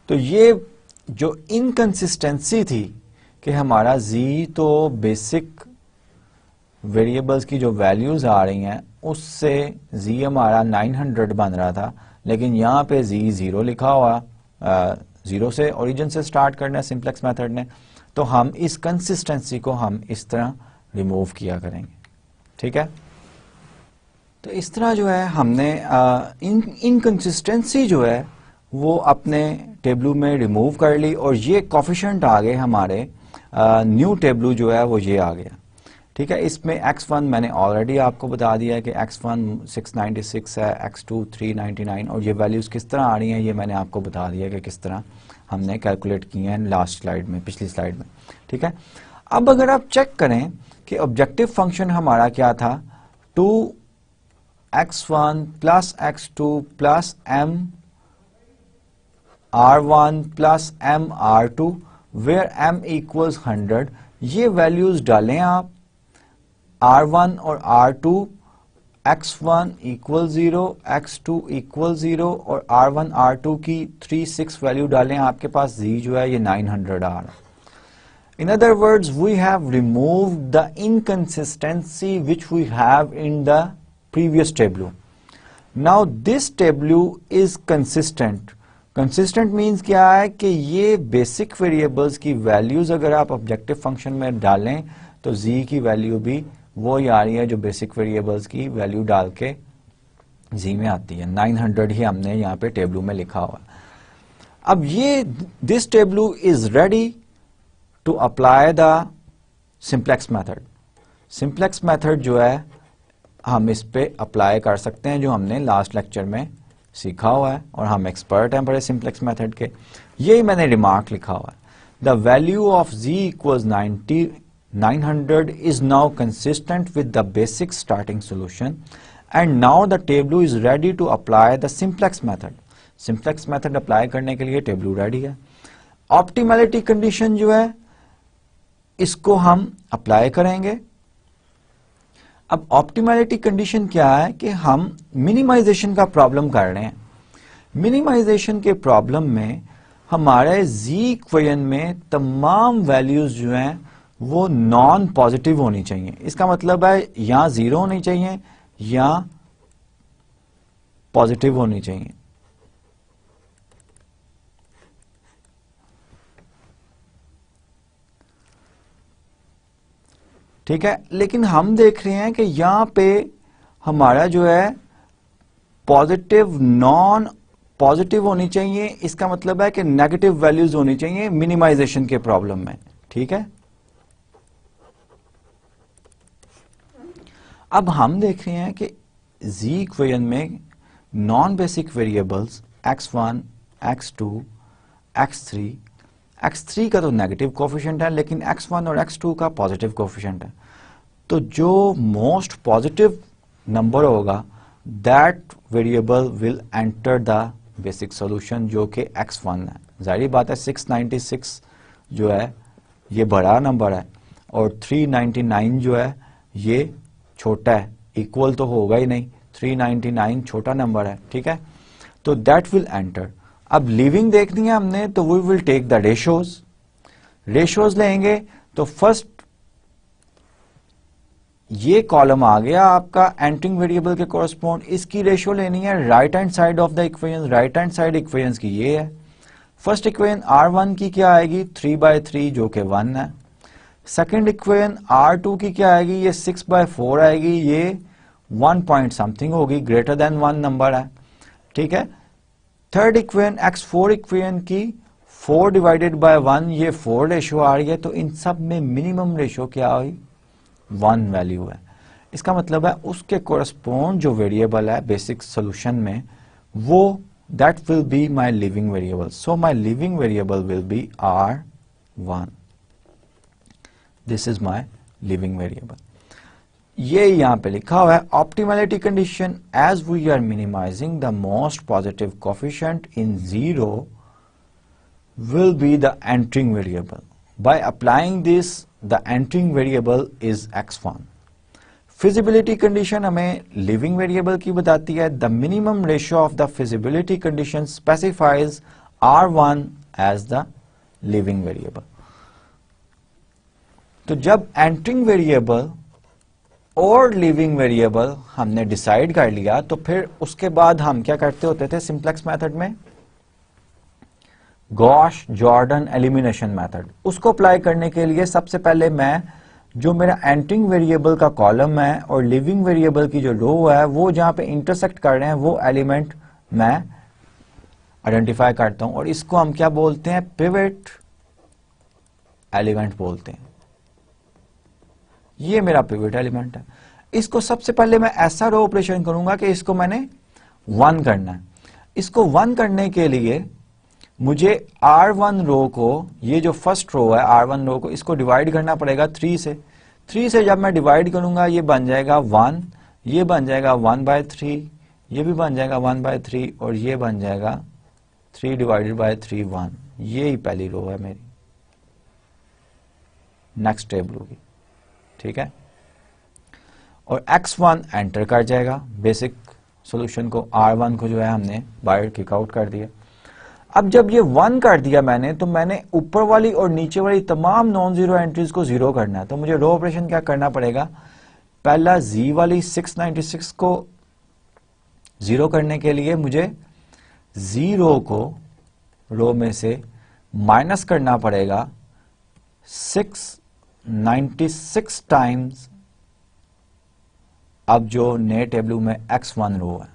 तो ये जो इनकंसिस्टेंसी थी कि हमारा z तो बेसिक वेरिएबल्स की जो वैल्यूज आ रही हैं उससे z हमारा 900 बन रहा था, लेकिन यहां पे z 0 लिखा हुआ, 0 से ओरिजिन से स्टार्ट करना है सिंप्लेक्स मेथड ने, तो हम इस कंसिस्टेंसी को हम इस तरह रिमूव किया करेंगे, ठीक है। तो इस तरह जो है हमने इनकंसिस्टेंसी जो है वो अपने टेबलू में रिमूव कर ली और ये कोफिशिएंट आ गए हमारे न्यू टेबलू जो है वो ये आ गया, ठीक है। इसमें x1 मैंने ऑलरेडी आपको बता दिया है कि x1 696 है, x2 399, और ये वैल्यूज किस तरह आ रही हैं ये मैंने आपको बता दिया कि किस तरह हमने कैलकुलेट किए हैं लास्ट स्लाइड में, पिछली स्लाइड में, ठीक है। अब अगर आप चेक करें कि ऑब्जेक्टिव फंक्शन हमारा क्या था, 2x1 plus x2 plus m R1 plus m R2 where m equals 100, ये वैल्यूज डालें आप, R1 और R2, x1 equal 0, x2 equal 0 और R1 R2 की 36 वैल्यू डालें, आपके पास z जो है ये 900 आ रहा है। In other words, we have removed the inconsistency which we have in the previous tableau. Now this tableau is consistent. Consistent means क्या है कि ये बेसिक वेरिएबल्स की वैल्यूज अगर आप ऑब्जेक्टिव फंक्शन में डालें तो z की वैल्यू भी वो ही आ रही है जो बेसिक वेरिएबल्स की वैल्यू डाल के z में आती है। 900 ही हमने यहाँ पे टेबलू में लिखा हुआ। अब ये this tableau is ready to apply the simplex method. Simplex method जो है हम इस पे अप्लाई कर सकते हैं जो हमने लास्ट लेक्चर में सीखा हुआ है और हम एक्सपर्ट हैं बड़े सिंप्लेक्स मेथड के। यही मैंने रिमार्क लिखा हुआ है, the value of z equals 900 is now consistent with the basic starting solution and now the table is ready to apply the simplex method. Simplex method apply करने के लिए टेबलू रेडी है। ऑप्टिमैलिटी कंडीशन जो है इसको हम apply करेंगे। अब ऑप्टिमैलिटी कंडीशन क्या है कि हम मिनिमाइजेशन का प्रॉब्लम कर रहे हैं। मिनिमाइजेशन के प्रॉब्लम में हमारे जी इक्वेशन में तमाम वैल्यूज जो हैं वो नॉन पॉजिटिव होनी चाहिए। इसका मतलब है या जीरो होनी चाहिए या पॉजिटिव होनी चाहिए। ठीक है, लेकिन हम देख रहे हैं कि यहां पे हमारा जो है पॉजिटिव नॉन पॉजिटिव होनी चाहिए। इसका मतलब है कि नेगेटिव वैल्यूज होनी चाहिए मिनिमाइजेशन के प्रॉब्लम में। ठीक है, अब हम देख रहे हैं कि जी इक्वेशन में non basic variables x1, x2, x3, x3 का तो नेगेटिव कोफिशिएंट है लेकिन x1 और x2 का पॉजिटिव कोफिशिएंट है। तो जो मोस्ट पॉजिटिव नंबर होगा that variable will enter the basic solution जो कि x1 है। जाहिर बात है 696 जो है ये बड़ा नंबर है और 399 जो है ये छोटा है, इक्वल तो होगा ही नहीं, 399 छोटा नंबर है। ठीक है, तो दैट विल एंटर। अब लिविंग देखनी है हमने तो we will take the ratios लेंगे। तो फर्स्ट ये कॉलम आ गया आपका एंटरिंग वेरिएबल के कोरस्पॉन्ड, इसकी रेशो लेनी है right hand side of the equation. Right hand side equation की ये है। फर्स्ट इक्वेशन R1 की क्या आएगी 3/3 जो कि 1 है। सेकेंड इक्वेशन R2 की क्या आएगी, ये 6/4 आएगी, ये 1 पॉइंट समथिंग होगी, ग्रेटर देन 1 नंबर है। ठीक है, थर्ड इक्वेशन X4 इक्वेशन की 4/1 ये 4 रेशो आ रही है। तो इन सब में मिनिमम रेशो क्या हुई 1 वैल्यू है। इसका मतलब है उसके कोरस्पॉन्ड जो वेरिएबल है बेसिक सोल्यूशन में वो that will be my leaving variable. So my leaving variable will be R1। This is my leaving variable. ये यहां पे लिखा हुआ है optimality condition as we are minimizing the most positive coefficient in zero will be the entering variable. By applying this, the entering variable is x1. Feasibility condition हमें living variable की बताती है। The minimum ratio of the feasibility condition specifies R1 as the living variable. तो जब entering variable और living variable हमने decide कर लिया तो फिर उसके बाद हम क्या करते होते थे सिंप्लेक्स मेथड में, गॉश जॉर्डन एलिमिनेशन मेथड। उसको अप्लाई करने के लिए सबसे पहले मैं जो मेरा एंटरिंग वेरिएबल का कॉलम है और लिविंग वेरिएबल की जो रो है वो जहां पे इंटरसेक्ट कर रहे हैं वो एलिमेंट मैं आइडेंटिफाई करता हूं और इसको हम क्या बोलते हैं पिवट एलिमेंट बोलते हैं। ये मेरा पिवट एलिमेंट है। इसको सबसे पहले मैं ऐसा रो ऑपरेशन करूंगा कि इसको मैंने 1 करना है। इसको 1 करने के लिए मुझे R1 रो को, ये जो फर्स्ट रो है R1 रो को, इसको डिवाइड करना पड़ेगा 3 से। 3 से जब मैं डिवाइड करूंगा ये बन जाएगा 1, ये बन जाएगा 1/3, ये भी बन जाएगा 1/3 और ये बन जाएगा 3/3 1। ये ही पहली रो है मेरी नेक्स्ट टेबल की। ठीक है, और x1 एंटर कर जाएगा बेसिक सॉल्यूशन को। R1 को जो है हमने बाहर किक आउट कर दिया। अब जब ये 1 कर दिया मैंने तो मैंने ऊपर वाली और नीचे वाली तमाम नॉन जीरो एंट्रीज को 0 करना है। तो मुझे रो ऑपरेशन क्या करना पड़ेगा, पहला जी वाली 696 को 0 करने के लिए मुझे 0 को रो में से माइनस करना पड़ेगा 696 टाइम्स अब जो नए टेबल में x1 रो है,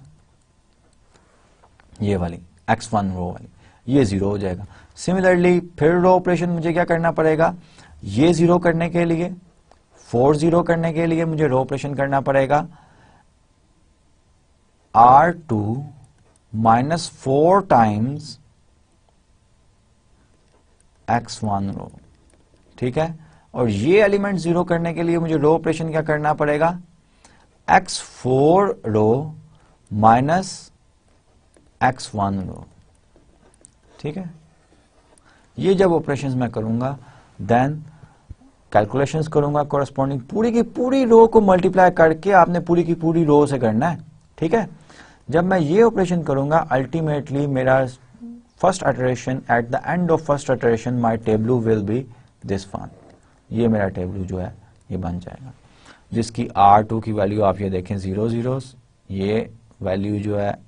ये वाली x1 रो वाली, ये 0 हो जाएगा। सिमिलरली फिर रो ऑपरेशन मुझे क्या करना पड़ेगा, ये 0 करने के लिए 4 0 करने के लिए मुझे रो ऑपरेशन करना पड़ेगा R2 माइनस 4 टाइम्स x1 रो। ठीक है, और ये एलिमेंट 0 करने के लिए मुझे रो ऑपरेशन क्या करना पड़ेगा, x4 रो माइनस x1 रो। ठीक है, ये जब ऑपरेशंस मैं करूंगा देन कैलकुलेशंस करूंगा कॉरस्पॉन्डिंग पूरी की पूरी रो को मल्टीप्लाई करके आपने पूरी की पूरी रो से करना है, ठीक है। जब मैं ये ऑपरेशन करूंगा अल्टीमेटली मेरा first iteration at the end of first iteration my table will be this one, ये मेरा टेबल जो है ये बन जाएगा, जिसकी R2 की वैल्यू आप ये देखें 0 0, ये वैल्यू जो है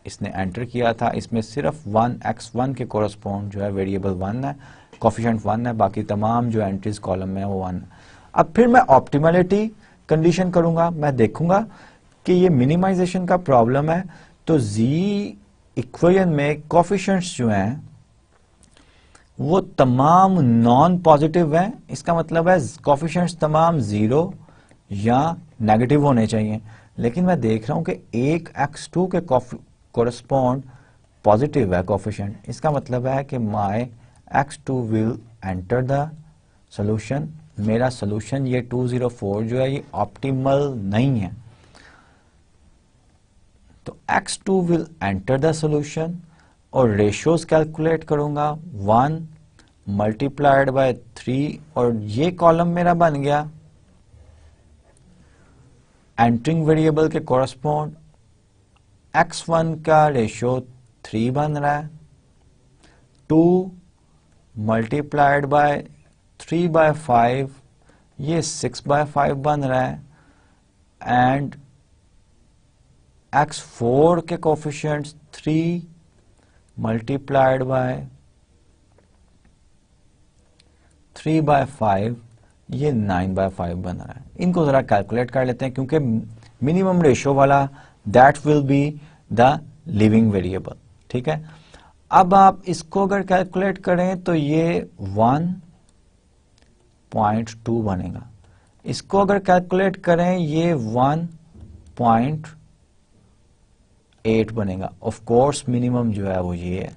इसने एंटर किया था, इसमें सिर्फ 1 x1 के कोरस्पॉन्ड जो है वेरिएबल 1 है, कोफिशिएंट 1 है, बाकी तमाम जो एंट्रीज कॉलम में है वो 1 है। अब फिर मैं ऑप्टिमलिटी कंडीशन करूंगा, मैं देखूंगा कि ये मिनिमाइजेशन का प्रॉब्लम है, तो z इक्वेशन में कोफिशिएंट्स जो हैं वो तमाम नॉन पॉजिटिव हैं, इसका मतलब है कोफिशिएंट्स तमाम 0 या नेगेटिव होने चाहिए, लेकिन मैं देख रहा हूं कि एक x2 के कोरस्पॉन्ड पॉजिटिव है कोफिशिएंट, इसका मतलब है कि my x2 will enter the solution, मेरा सॉल्यूशन ये 204 जो है ये ऑप्टिमल नहीं है, तो x2 will enter the solution और रेशियोज कैलकुलेट करूंगा 1 मल्टीप्लाइड बाय 3 और ये कॉलम मेरा बन गया एंटरिंग वेरिएबल के कोरस्पॉन्ड, x1 का रेशियो 3 बन रहा है, 2 मल्टीप्लाइड बाय 3 बाय 5 ये 6 बाय 5 बन रहा है, एंड x4 के कोफिशिएंट्स 3 मल्टीप्लाइड बाय 3 बाय 5 ये 9 बाय 5 बन रहा है। इनको जरा कैलकुलेट कर लेते हैं क्योंकि मिनिमम रेशियो वाला that will be the living variable, ठीक है। अब आप इसको अगर कैलकुलेट करें तो ये 1.2 बनेगा, इसको अगर कैलकुलेट करें ये 1.8 बनेगा। ऑफ कोर्स मिनिमम जो है वो ये है,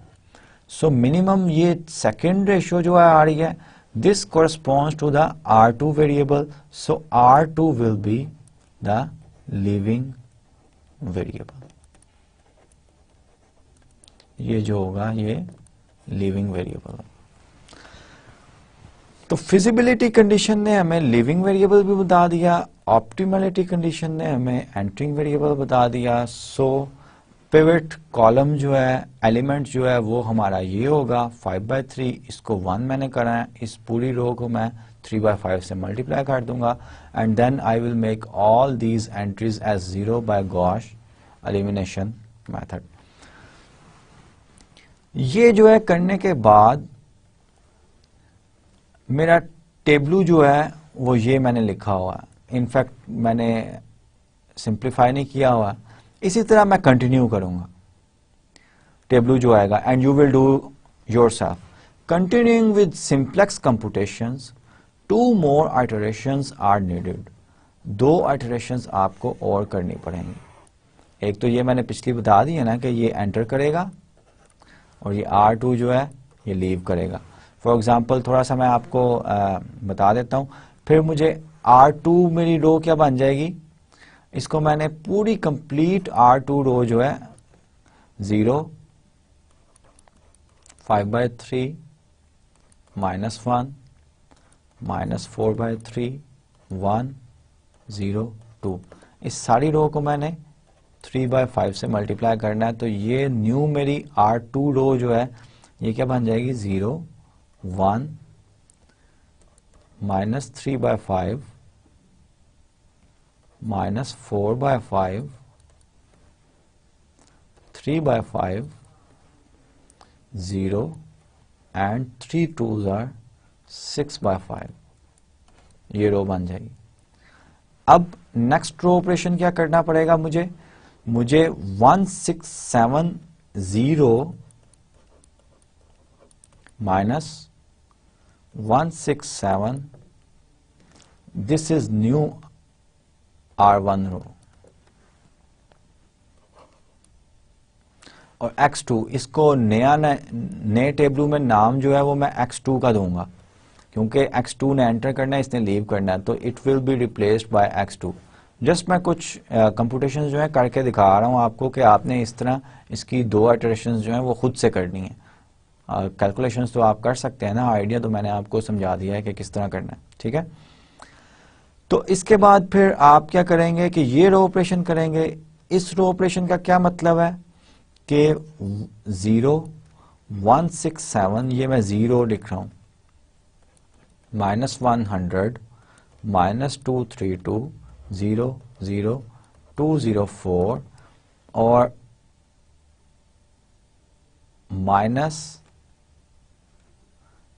सो मिनिमम ये सेकेंड रेशियो जो है आ रही है, this corresponds to the R2 variable, so R2 will be the living variable, ये जो होगा ये लिविंग वेरिएबल। तो फिजिबिलिटी कंडीशन ने हमें लिविंग वेरिएबल भी बता दिया, ऑप्टिमलिटी कंडीशन ने हमें एंटरिंग वेरिएबल बता दिया, सो पिवट कॉलम जो है एलिमेंट जो है वो हमारा ये होगा 5/3, इसको 1 मैंने करा है, इस पूरी रो को मैं 3/5 से मल्टीप्लाई कर दूंगा, and then I will make all these entries as 0 by Gauss elimination method. ये जो है करने के बाद मेरा टेबलू जो है वो ये मैंने लिखा हुआ है, इनफैक्ट मैंने सिंप्लीफाई नहीं किया हुआ, इसी तरह मैं कंटिन्यू करूंगा, टेबलू जो आएगा and you will do yourself continuing with simplex computations, 2 more iterations are needed, 2 iterations आपको और करनी पड़ेंगी। एक तो ये मैंने पिछली बता दी है ना कि ये एंटर करेगा और ये R2 जो है ये लीव करेगा। फॉर एग्जांपल थोड़ा सा मैं आपको बता देता हूं, फिर मुझे R2 मेरी रो क्या बन जाएगी, इसको मैंने पूरी कंप्लीट R2 रो जो है 0 5/3 -1 -4/3 1 0 2, इस सारी रो को मैंने 3/5 से मल्टीप्लाई करना है, तो ये न्यू मेरी R2 रो जो है ये क्या बन जाएगी 0 1 -3/5 -4/5 3/5 0 and 3 2s are 6/5, ये रो बन जाएगी। अब नेक्स्ट रो ऑपरेशन क्या करना पड़ेगा मुझे 1670 minus 167, this is new R1 रो, और X2 इसको नए टेबल में नाम जो है वो मैं X2 का दूंगा, क्योंकि X2 ने एंटर करना है, इसने लीव करना है, तो it will be replaced by X2। Just मैं कुछ कंप्यूटेशन जो है करके दिखा रहा हूं आपको कि आपने इस तरह इसकी 2 इटरेशंस जो है वो खुद से करनी है, कैलकुलेशंस तो आप कर सकते हैं ना, आइडिया तो मैंने आपको समझा दिया है कि किस तरह करना है, ठीक है। तो इसके बाद फिर आप क्या करेंगे कि ये रो ऑपरेशन करेंगे। इस रो ऑपरेशन का क्या मतलब है कि 0 1 6 7, ये मैं 0 लिख रहा हूं, -100 -232 0 0 204 और माइनस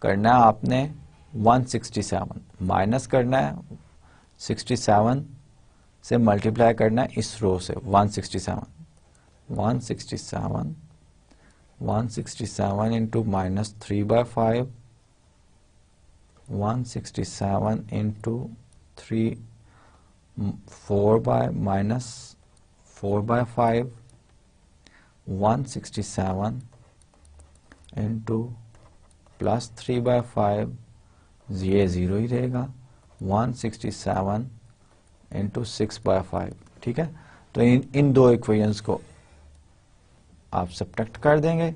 करना है आपने 167, माइनस करना है 67 से मल्टीप्लाई करना है इस रो से 167 इंटू -3/5 167 इंटू 3 4/-4/5 167 इंटू +3/5, ये 0 ही रहेगा, 167 इंटू 6/5, ठीक है। तो इन दो इक्वेशंस को आप सब्ट्रैक्ट कर देंगे।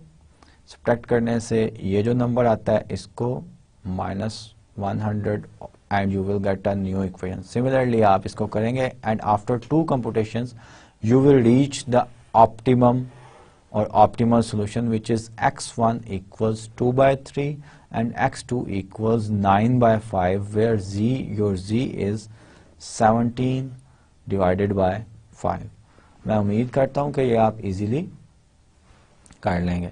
सब्ट्रैक्ट करने से ये जो नंबर आता है इसको -100 and you will get a new equation. Similarly आप इसको करेंगे and after 2 computations you will reach the optimum or optimal solution, which is x1 equals 2/3 and x2 equals 9/5, where your z is 17 divided by 5। मैं उम्मीद करता हूं कि ये आप इजीली कर लेंगे।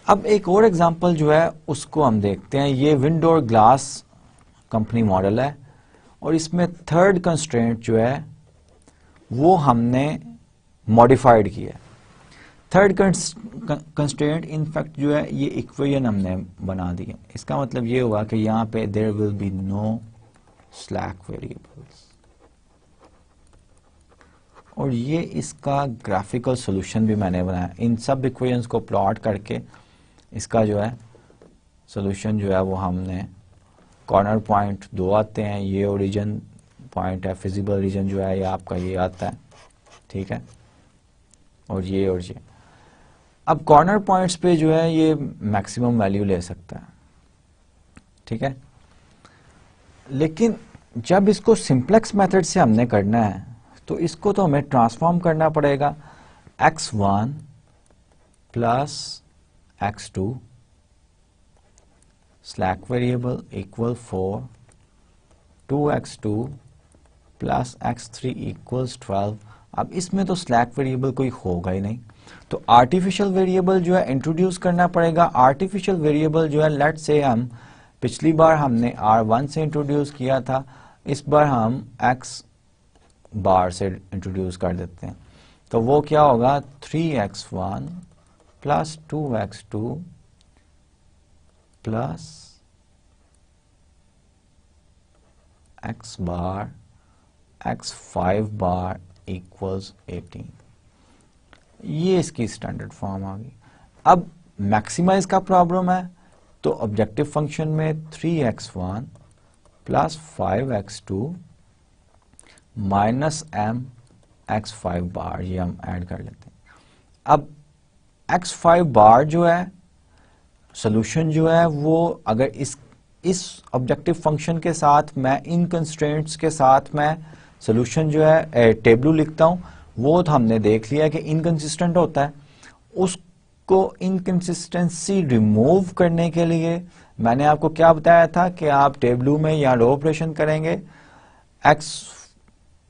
अब एक और एग्जांपल जो है उसको हम देखते हैं। ये विंडोर ग्लास कंपनी मॉडल है और इसमें थर्ड कंस्ट्रेंट जो है वो हमने मॉडिफाइड किया है। थर्ड कंस्ट्रेंट इनफैक्ट जो है ये इक्वेशन हमने बना दी है। इसका मतलब ये हुआ कि यहां पे there will be no slack variables और ये इसका ग्राफिकल सॉल्यूशन भी मैंने बनाया। इन सब इक्वेशंस को प्लॉट करके इसका जो है सॉल्यूशन जो है वो हमने कॉर्नर पॉइंट 2 आते हैं, ये ओरिजिन पॉइंट है, फिजिबल रीजन जो है ये आपका ये आता है, ठीक है, और ये अब कॉर्नर पॉइंट्स पे जो है ये मैक्सिमम वैल्यू ले सकता है, ठीक है। लेकिन जब इसको सिंप्लेक्स मेथड से हमने करना है तो इसको तो हमें ट्रांसफॉर्म करना पड़ेगा। x1 plus x2 slack variable equal 4, 2x2 plus x3 equals 12। अब इसमें तो स्लैक वेरिएबल कोई होगा ही नहीं, तो आर्टिफिशियल वेरिएबल जो है इंट्रोड्यूस करना पड़ेगा। आर्टिफिशियल वेरिएबल जो है लेट्स से हम पिछली बार हमने r1 से इंट्रोड्यूस किया था, इस बार हम x बार से इंट्रोड्यूस कर देते हैं। तो वो क्या होगा 3x1 plus 2x2 plus x बार x5 बार इक्वल्स 18। ये इसकी स्टैंडर्ड फॉर्म आ गई। अब मैक्सिमाइज का प्रॉब्लम है तो ऑब्जेक्टिव फंक्शन में 3x1 plus 5x2 minus m x5 बार ये हम ऐड कर लेते हैं। अब x5 बार जो है सॉल्यूशन जो है वो अगर इस ऑब्जेक्टिव फंक्शन के साथ मैं इन कंस्ट्रेंट्स के साथ मैं सॉल्यूशन जो है टेबलू लिखता हूं, वो तो हमने देख लिया कि इनकंसिस्टेंट होता है। उसको इनकंसिस्टेंसी रिमूव करने के लिए मैंने आपको क्या बताया था कि आप टेबलू में या रो ऑपरेशन करेंगे, x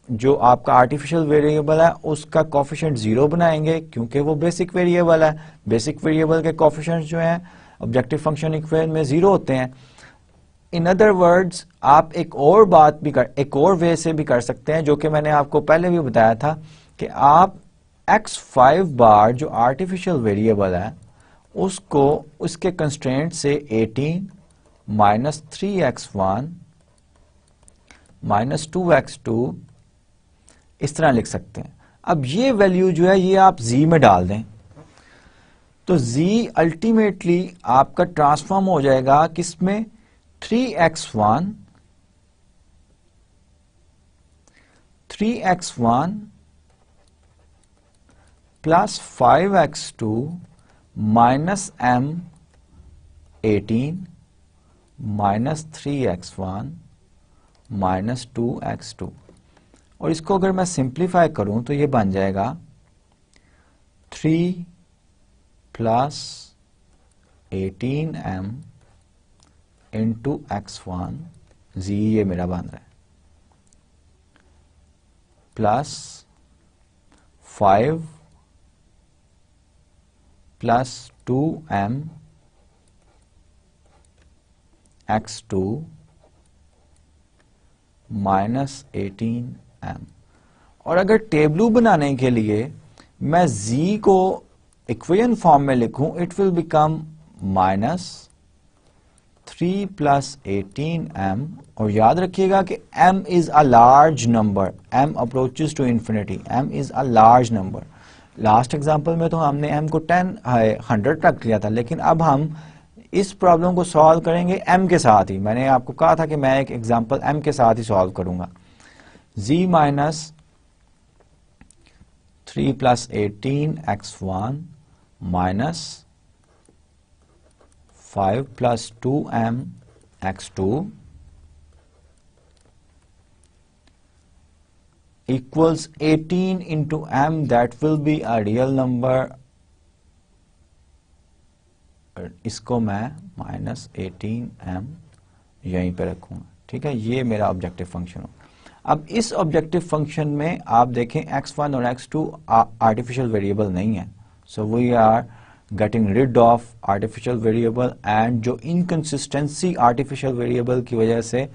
जो आपका आर्टिफिशियल वेरिएबल है उसका कोफिशिएंट 0 बनाएंगे क्योंकि वो बेसिक वेरिएबल है। बेसिक वेरिएबल के कोफिशिएंट जो हैं ऑब्जेक्टिव फंक्शन इक्वेशन में 0 होते हैं। इन अदर वर्ड्स आप एक और वे से भी कर सकते हैं, जो कि मैंने आपको पहले भी बताया था कि आप x5 बार जो आर्टिफिशियल वेरिएबल है उसको उसके कंस्ट्रेंट से 18 माइनस 3x1 माइनस 2x2 इस तरह लिख सकते हैं। अब ये वैल्यू जो है ये आप z में डाल दें तो z अल्टीमेटली आपका ट्रांसफॉर्म हो जाएगा किसमें 3x1 plus 5x2 minus m 18 minus 3x1 minus 2x2, और इसको अगर मैं सिंप्लीफाई करूं तो ये बन जाएगा 3 plus 18m into x1 z, ये मेरा बन रहा है, plus 5 plus 2m x2 minus 18m। और अगर टेबलू बनाने के लिए मैं z को इक्वेशन फॉर्म में लिखूं, it will become minus 3 plus 18m, और याद रखिएगा कि m is a large number, m approaches to infinity, m is a large number. Last example में तो हमने m को 100 तक लिया था, लेकिन अब हम इस प्रॉब्लम को सॉल्व करेंगे m के साथ ही। मैंने आपको कहा था कि मैं एक एग्जांपल m के साथ ही सॉल्व करूंगा। z minus 3 plus 18x1 minus 5 plus 2m x2 equals 18 into m, that will be a real number। इसको मैं माइनस 18m यहीं पे रखूंगा, ठीक है। ये मेरा ऑब्जेक्टिव फंक्शन हो। अब इस ऑब्जेक्टिव फंक्शन में आप देखें x1 और x2 आर्टिफिशियल वेरिएबल नहीं है, so we are getting rid of artificial variable, and जो इनकंसिस्टेंसी आर्टिफिशियल वेरिएबल की वजह से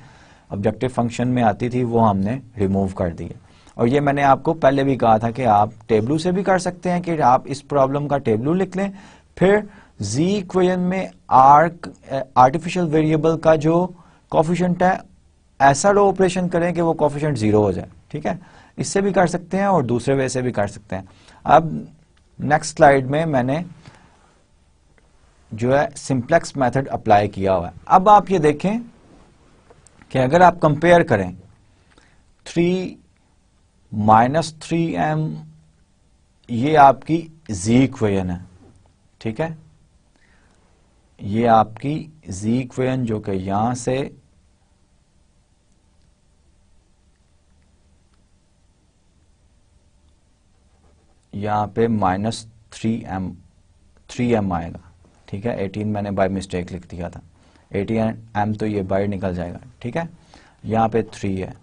ऑब्जेक्टिव फंक्शन में आती थी वो हमने रिमूव कर दी है। और ये मैंने आपको पहले भी कहा था कि आप टेबलू से भी कर सकते हैं कि आप इस प्रॉब्लम का टेबलू लिख लें, फिर z इक्वेशन में आर्टिफिशियल वेरिएबल का जो कोफिशिएंट है ऐसा रो ऑपरेशन करें कि वो कोफिशिएंट 0 हो जाए, ठीक है। इससे भी कर सकते हैं और दूसरे वे से भी कर सकते हैं। अब नेक्स्ट स्लाइड में मैंने जो है सिंप्लेक्स मेथड अप्लाई किया हुआ है। अब आप ये देखें कि अगर आप कंपेयर करें 3 माइनस 3m, ये आपकी z इक्वेशन है, ठीक है। ये आपकी z इक्वेशन जो कि यहां से यहां पे माइनस 3m आएगा, ठीक है। 18 मैंने बाय मिस्टेक लिख दिया था, 18m तो ये बाहर निकल जाएगा, ठीक है। यहां पे 3 है,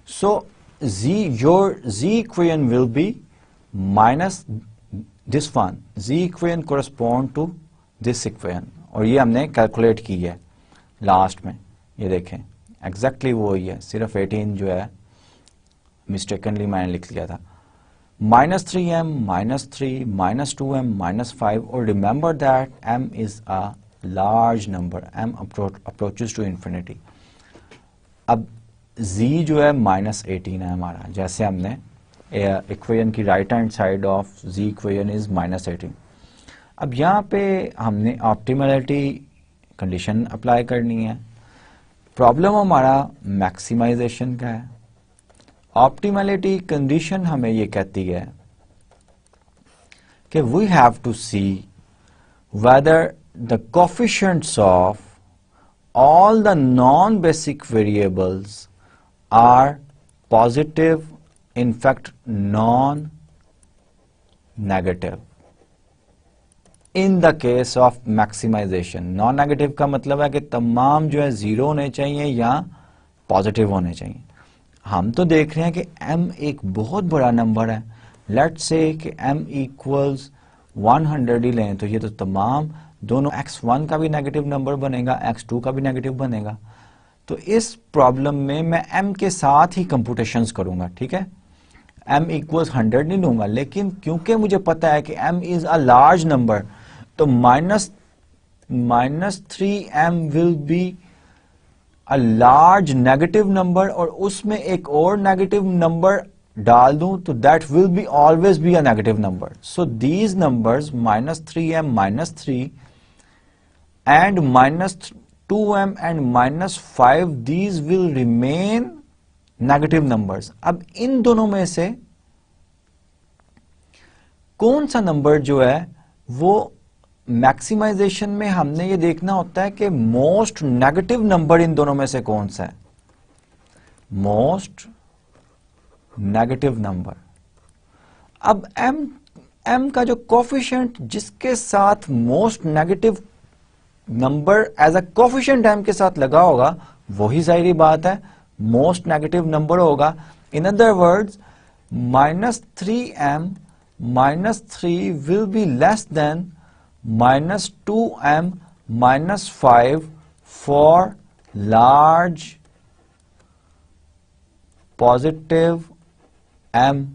सो your z equation will be minus this one, z equation correspond to this equation, और ये हमने कैलकुलेट की है लास्ट में, ये देखें एग्जैक्टली वो ही है, सिर्फ 18 जो है मिस्टेकनली मैंने लिख लिया था। Minus 3m minus 3 minus 2m minus 5, और remember that m is a large number, m approaches to infinity. अब z जो है माइनस 18 है हमारा, जैसे हमने इक्वेशन की right hand side of z equation is minus 18। अब यहाँ पे हमने ऑप्टिमलिटी कंडीशन अप्लाई करनी है। प्रॉब्लम हमारा मैक्सिमाइजेशन का है। ऑप्टिमलिटी कंडीशन हमें ये कहती है कि we have to see whether the coefficients of all the non-basic variables are positive, in fact non-negative in the case of maximization। non-negative का मतलब है कि तमाम जो है 0 होने चाहिए या पॉजिटिव होने चाहिए। हम तो देख रहे हैं कि m एक बहुत बड़ा नंबर है, लेट्स से कि m इक्वल्स 100 ही लें, तो ये तो तमाम दोनों x1 का भी नेगेटिव नंबर बनेगा, x2 का भी नेगेटिव बनेगा। तो इस प्रॉब्लम में मैं m के साथ ही कंप्यूटेशंस करूंगा, ठीक है। m इक्वल्स 100 नहीं लूंगा, लेकिन क्योंकि मुझे पता है कि m is a large number, तो minus 3m will be a large negative number, और उसमें एक और नेगेटिव नंबर डाल दूं तो that will be always be a negative number. So these numbers minus 3m minus 3 and minus 2m and minus 5, these will remain negative numbers। अब इन दोनों में से कौन सा नंबर जो है वो मैक्सिमाइजेशन में हमने ये देखना होता है कि मोस्ट नेगेटिव नंबर इन दोनों में से कौन सा है, मोस्ट नेगेटिव नंबर। अब m का जो कोफिशिएंट जिसके साथ most negative number as a coefficient m के साथ लगा होगा वही जाहिर बात है मोस्ट नेगेटिव नंबर होगा। In other words -3m -3 will be less than -2m -5 for large positive m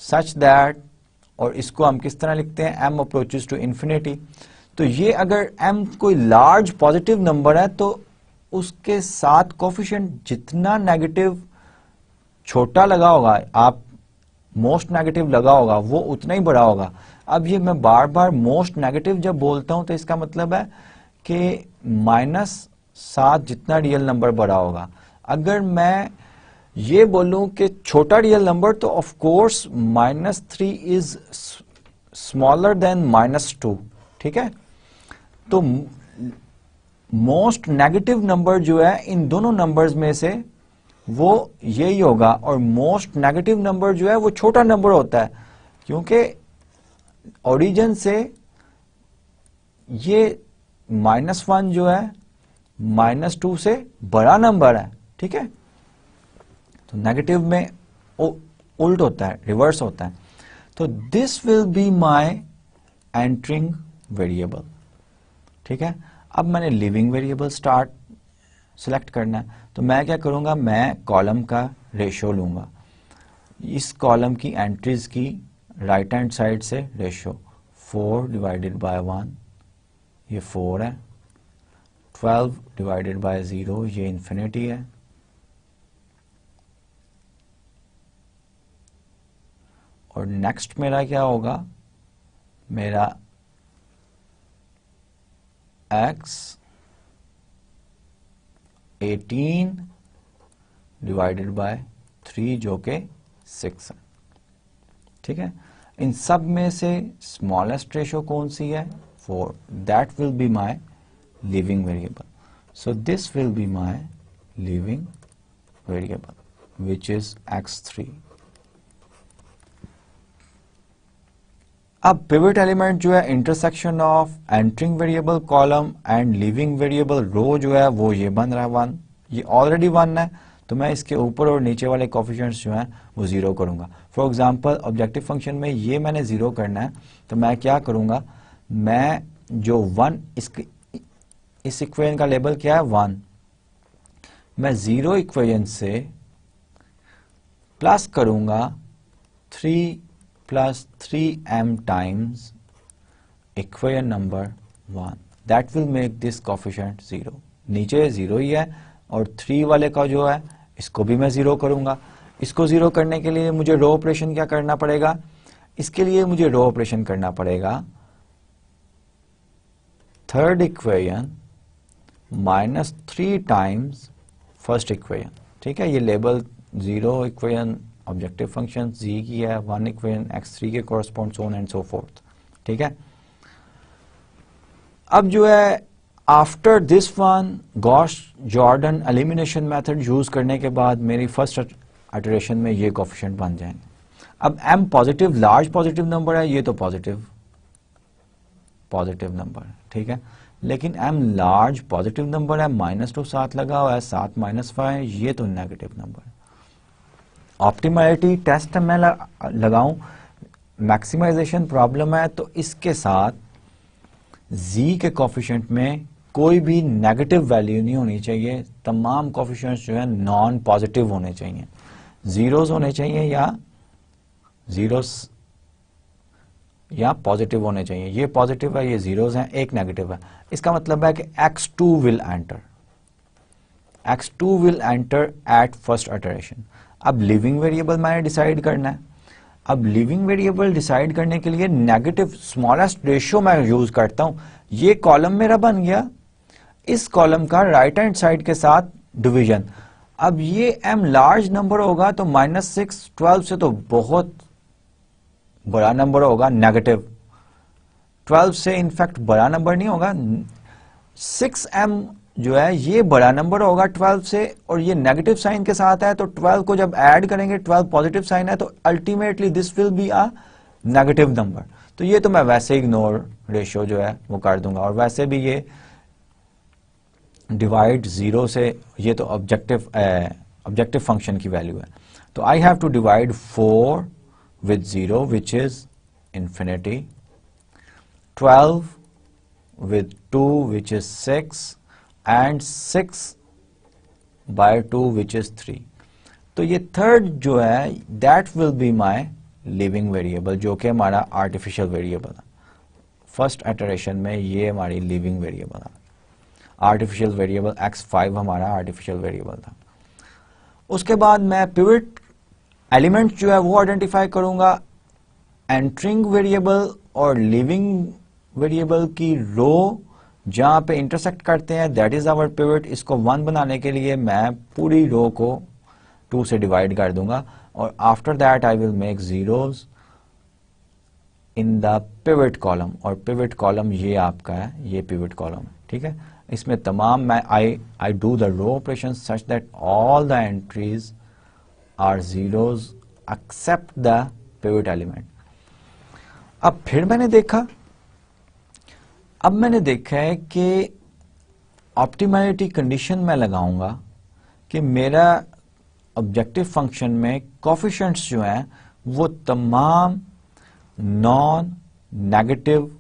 such that, और इसको हम किस तरह लिखते हैं, m अप्रोचेस टू इंफिनिटी। तो ये अगर m कोई लार्ज पॉजिटिव नंबर है तो उसके साथ कोफिशिएंट जितना नेगेटिव छोटा लगा होगा, आप मोस्ट नेगेटिव लगा होगा, वो उतना ही बड़ा होगा। अब ये मैं बार बार मोस्ट नेगेटिव जब बोलता हूं तो इसका मतलब है कि -7 जितना रियल नंबर बड़ा होगा। अगर मैं ये बोलूं कि छोटा रियल नंबर तो of course -3 is smaller than -2, ठीक है। तो मोस्ट नेगेटिव नंबर जो है इन दोनों नंबर्स में से वो यही होगा, और मोस्ट नेगेटिव नंबर जो है वो छोटा नंबर होता है क्योंकि ओरिजिन से ये -1 जो है -2 से बड़ा नंबर है, ठीक है। तो नेगेटिव में उल्ट होता है, रिवर्स होता है। तो this will be my entering variable, ठीक है। अब मैंने लिविंग वेरिएबल स्टार्ट सिलेक्ट करना है, तो मैं क्या करूंगा, मैं कॉलम का रेशियो लूंगा, इस कॉलम की एंट्रीज की राइट हैंड साइड से रेशियो 4 डिवाइडेड बाय 1 ये 4 है, 12 डिवाइडेड बाय 0 ये इंफिनिटी है, और नेक्स्ट मेरा क्या होगा, मेरा x 18 डिवाइडेड बाय 3 जो के 6 है, ठीक है। इन सब में से स्मॉलेस्ट रेशियो कौन सी है, 4, that will be my leaving variable. So this will be my leaving variable which is x3। अब पिवट एलिमेंट जो है intersection of entering variable column and leaving variable row जो है वो ये बन रहा है 1, ये ऑलरेडी 1 है, तो मैं इसके ऊपर और नीचे वाले कोफिशिएंट्स जो हैं वो 0 करूंगा। फॉर एग्जांपल ऑब्जेक्टिव फंक्शन में ये मैंने 0 करना है, तो मैं क्या करूंगा, मैं जो 1 इस इक्वेशन का लेबल क्या है 1, मैं 0 इक्वेशन से प्लस करूंगा 3 plus 3m times equation number 1, that will make this coefficient 0। नीचे 0 ही है, और 3 वाले का जो है इसको भी मैं 0 करूंगा। इसको 0 करने के लिए मुझे रो ऑपरेशन क्या करना पड़ेगा, इसके लिए मुझे रो ऑपरेशन करना पड़ेगा third equation -3 times first equation, ठीक है। ये label 0 equation objective function g की है, 1 इक्वेशन x3 के correspond so on and so fourth, ठीक है। अब जो है after this one Gauss Jordan elimination method use करने के बाद मेरी फर्स्ट इटरेशन में ये कोफिशिएंट बन जाएंगे। अब m positive large positive number है, ये तो पॉजिटिव नंबर है, ठीक है। लेकिन m लार्ज पॉजिटिव नंबर है, -2 साथ लगा हुआ है, 7 -5 है, ये तो नेगेटिव नंबर है। ऑप्टिमैलिटी टेस्ट में लगाऊं, मैक्सिमाइजेशन प्रॉब्लम है, तो इसके साथ z के कोफिशिएंट में कोई भी नेगेटिव वैल्यू नहीं होनी चाहिए, तमाम कोफिशिएंट्स जो है नॉन पॉजिटिव होने चाहिए, जीरोस होने चाहिए या जीरोस या पॉजिटिव होने चाहिए। ये पॉजिटिव है, ये जीरोस हैं, एक नेगेटिव है। इसका मतलब है कि x2 will enter at first iteration. अब लिविंग वेरिएबल मैंने डिसाइड करना है। अब लिविंग वेरिएबल डिसाइड करने के लिए नेगेटिव स्मॉलेस्ट रेशियो मैं यूज करता हूं। ये कॉलम मेरा बन गया, इस कॉलम का राइट हैंड साइड के साथ डिवीजन। अब ये m लार्ज नंबर होगा तो -6 12 से तो बहुत बड़ा नंबर होगा नेगेटिव, 12 से इनफैक्ट बड़ा नंबर नहीं होगा। 6m जो है ये बड़ा नंबर होगा 12 से, और ये नेगेटिव साइन के साथ है, तो 12 को जब ऐड करेंगे, 12 पॉजिटिव साइन है, तो ultimately this will be a negative number. तो ये तो मैं वैसे इग्नोर रेशियो जो है वो कर दूंगा, और वैसे भी ये डिवाइड 0 से, ये तो ऑब्जेक्टिव फंक्शन की वैल्यू है। तो I have to divide 4 with 0 which is infinity, 12 with 2 which is 6 and 6 by 2 which is 3। तो ये थर्ड जो है that will be my living variable, जो कि हमारा आर्टिफिशियल वेरिएबल है। फर्स्ट इटरेशन में ये हमारी लिविंग वेरिएबल है, आर्टिफिशियल वेरिएबल x5 हमारा आर्टिफिशियल वेरिएबल था। उसके बाद मैं पिवट एलिमेंट जो है वो आइडेंटिफाई करूंगा, एंटरिंग वेरिएबल और लिविंग वेरिएबल की रो जहां पे इंटरसेक्ट करते हैं, दैट इज आवर पिवट। इसको 1 बनाने के लिए मैं पूरी रो को 2 से डिवाइड कर दूंगा, और after that I will make zeros in the pivot column, और पिवट कॉलम ये आपका है, ये पिवट कॉलम, ठीक है। इसमें तमाम मैं I do the row operation such that all the entries are zeros except the pivot element. अब फिर मैंने देखा है कि ऑप्टिमैलिटी कंडीशन में लगाऊंगा कि मेरा ऑब्जेक्टिव फंक्शन में कोफिशिएंट्स जो हैं वो तमाम नॉन नेगेटिव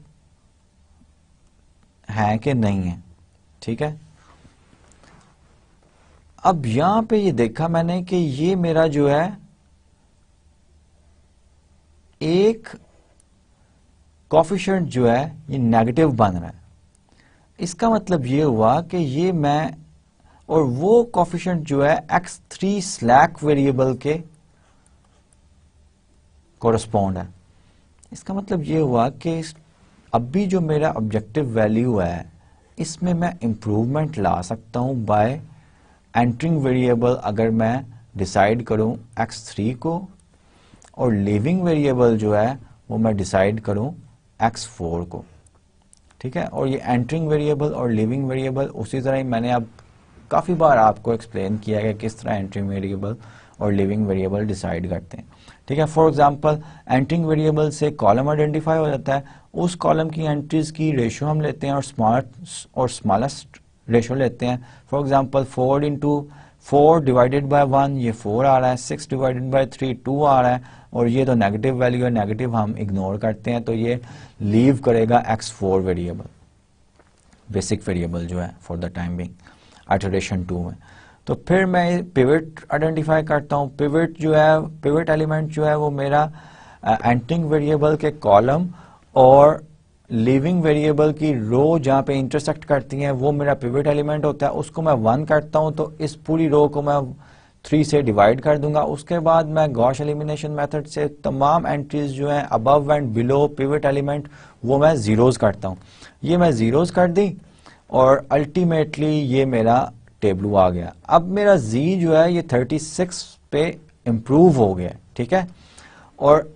हैं कि नहीं है, ठीक है। अब यहां पे ये देखा मैंने कि ये मेरा जो है एक कोफिशिएंट जो है ये नेगेटिव बन रहा है। इसका मतलब ये हुआ कि ये मैं, और वो कोफिशिएंट जो है x3 स्लैक वेरिएबल के कोरस्पॉन्ड है। इसका मतलब ये हुआ कि अब भी जो मेरा ऑब्जेक्टिव वैल्यू है इसमें मैं इंप्रूवमेंट ला सकता हूं बाय एंटरिंग वेरिएबल, अगर मैं डिसाइड करूं x3 को, और लिविंग वेरिएबल जो है वो मैं डिसाइड करूं x4 को, ठीक है। और ये एंटरिंग वेरिएबल और लिविंग वेरिएबल उसी तरह ही मैंने अब काफी बार आपको एक्सप्लेन किया है कि किस तरह एंटरिंग वेरिएबल और लिविंग वेरिएबल डिसाइड करते हैं, ठीक है। फॉर एग्जांपल एंटरिंग वेरिएबल से कॉलम आइडेंटिफाई हो जाता है, उस कॉलम की एंट्रीज की रेशियो हम लेते हैं और स्मॉलेस्ट रेशियो लेते हैं। फॉर एग्जांपल 4 डिवाइडेड बाय 1 ये 4 आ रहा है, 6 डिवाइडेड बाय 3 2 आ रहा है, और ये तो नेगेटिव वैल्यू है, नेगेटिव हम इग्नोर करते हैं, तो ये लीव करेगा x4 वेरिएबल, बेसिक वेरिएबल जो है for the time being iteration 2 में। तो फिर मैं पिवट आइडेंटिफाई करता हूँ। पिवट जो है, पिवट एलिमेंट जो है वो मेरा एंटरिंग वेरिएबल के कॉलम और लिविंग वेरिएबल की रो जहां पे इंटरसेक्ट करती हैं वो मेरा पिवट एलिमेंट होता है। उसको मैं 1 करता हूं, तो इस पूरी रो को मैं 3 से डिवाइड कर दूंगा। उसके बाद मैं गॉश एलिमिनेशन मेथड से तमाम एंट्रीज जो हैं above and below pivot element वो मैं जीरोस करता हूं। ये मैं जीरोस कर दी और अल्टीमेटली ये मेरा टेबलू आ गया। अब मेरा जी जो है ये 36 पे इंप्रूव हो गया, ठीक है। और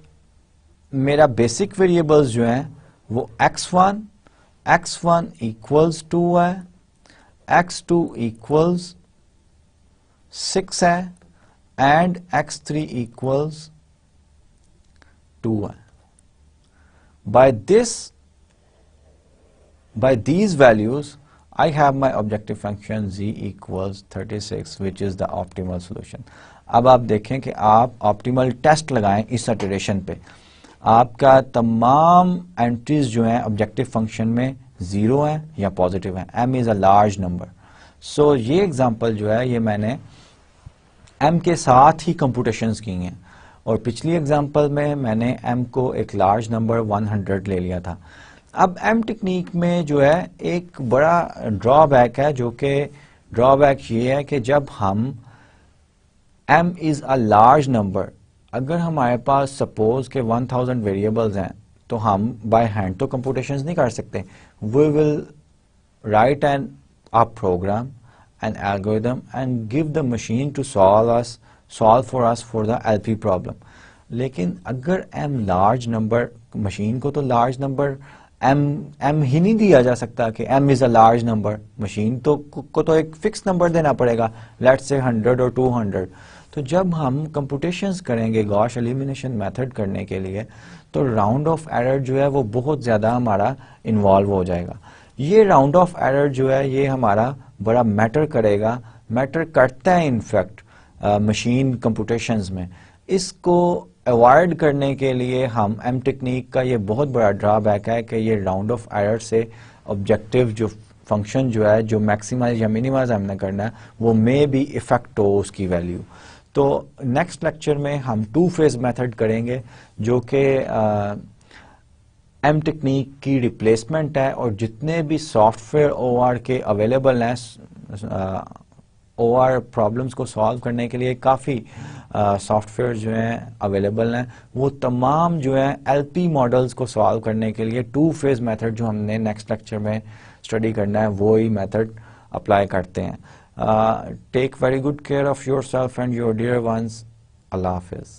मेरा बेसिक वेरिएबल्स जो हैं वो x1 इक्वल्स 2 है, x2 इक्वल्स 6 है, एंड x3 इक्वल्स 2 है। By these values I have my objective function z equals 36 which is the optimal solution। अब आप देखें कि आप ऑप्टिमल टेस्ट लगाएं इस इटरेशन पे, आपका तमाम एंट्रीज जो हैं ऑब्जेक्टिव फंक्शन में 0 हैं या पॉजिटिव हैं। m is a large number. So ये एग्जांपल जो है ये मैंने m के साथ ही कंप्यूटेशंस की हैं, और पिछली एग्जांपल में मैंने m को एक लार्ज नंबर 100 ले लिया था। अब m टेक्निक में जो है एक बड़ा ड्रॉबैक है, जो कि ड्रॉबैक ये है कि जब हम m is a large number, अगर हमारे पास सपोज के 1000 वेरिएबल्स हैं तो हम बाय हैंड तो कंप्यूटेशंस नहीं कर सकते। We will write a program, an algorithm and give the machine to solve for us for the LP problem। लेकिन अगर m लार्ज नंबर, मशीन को तो लार्ज नंबर एम ही नहीं दिया जा सकता कि M is a large number, machine को तो एक फिक्स नंबर देना पड़ेगा, लेट्स से 100 और 200। तो जब हम कंप्यूटेशंस करेंगे गॉश एलिमिनेशन मेथड करने के लिए, तो राउंड ऑफ एरर जो है वो बहुत ज़्यादा हमारा इन्वॉल्व हो जाएगा। ये राउंड ऑफ एरर जो है ये हमारा बड़ा मैटर करेगा, मैटर करता है इनफैक्ट मशीन कंप्यूटेशंस में। इसको अवॉइड करने के लिए हम एम टेक्निक का ये बहुत बड़ा ड्रॉबैक है कि ये राउंड ऑफ एरर से ऑब्जेक्टिव जो फंक्शन जो है जो मैक्सिमाइज या मिनिमाइज हमने करना है वो मे भी इफेक्ट हो उसकी वैल्यू। तो नेक्स्ट लेक्चर में हम टू फेज मेथड करेंगे जो कि एम टेक्निक की रिप्लेसमेंट है, और जितने भी सॉफ्टवेयर ओआर के अवेलेबल हैं ओआर प्रॉब्लम्स को सॉल्व करने के लिए काफ़ी सॉफ्टवेयर जो हैं अवेलेबल हैं, वो तमाम जो हैं एलपी मॉडल्स को सॉल्व करने के लिए टू फेज मेथड जो हमने नेक्स्ट लेक्चर में स्टडी करना है वो ही मेथड अप्लाई करते हैं। Take very good care of yourself and your dear ones. Allah हाफिज़।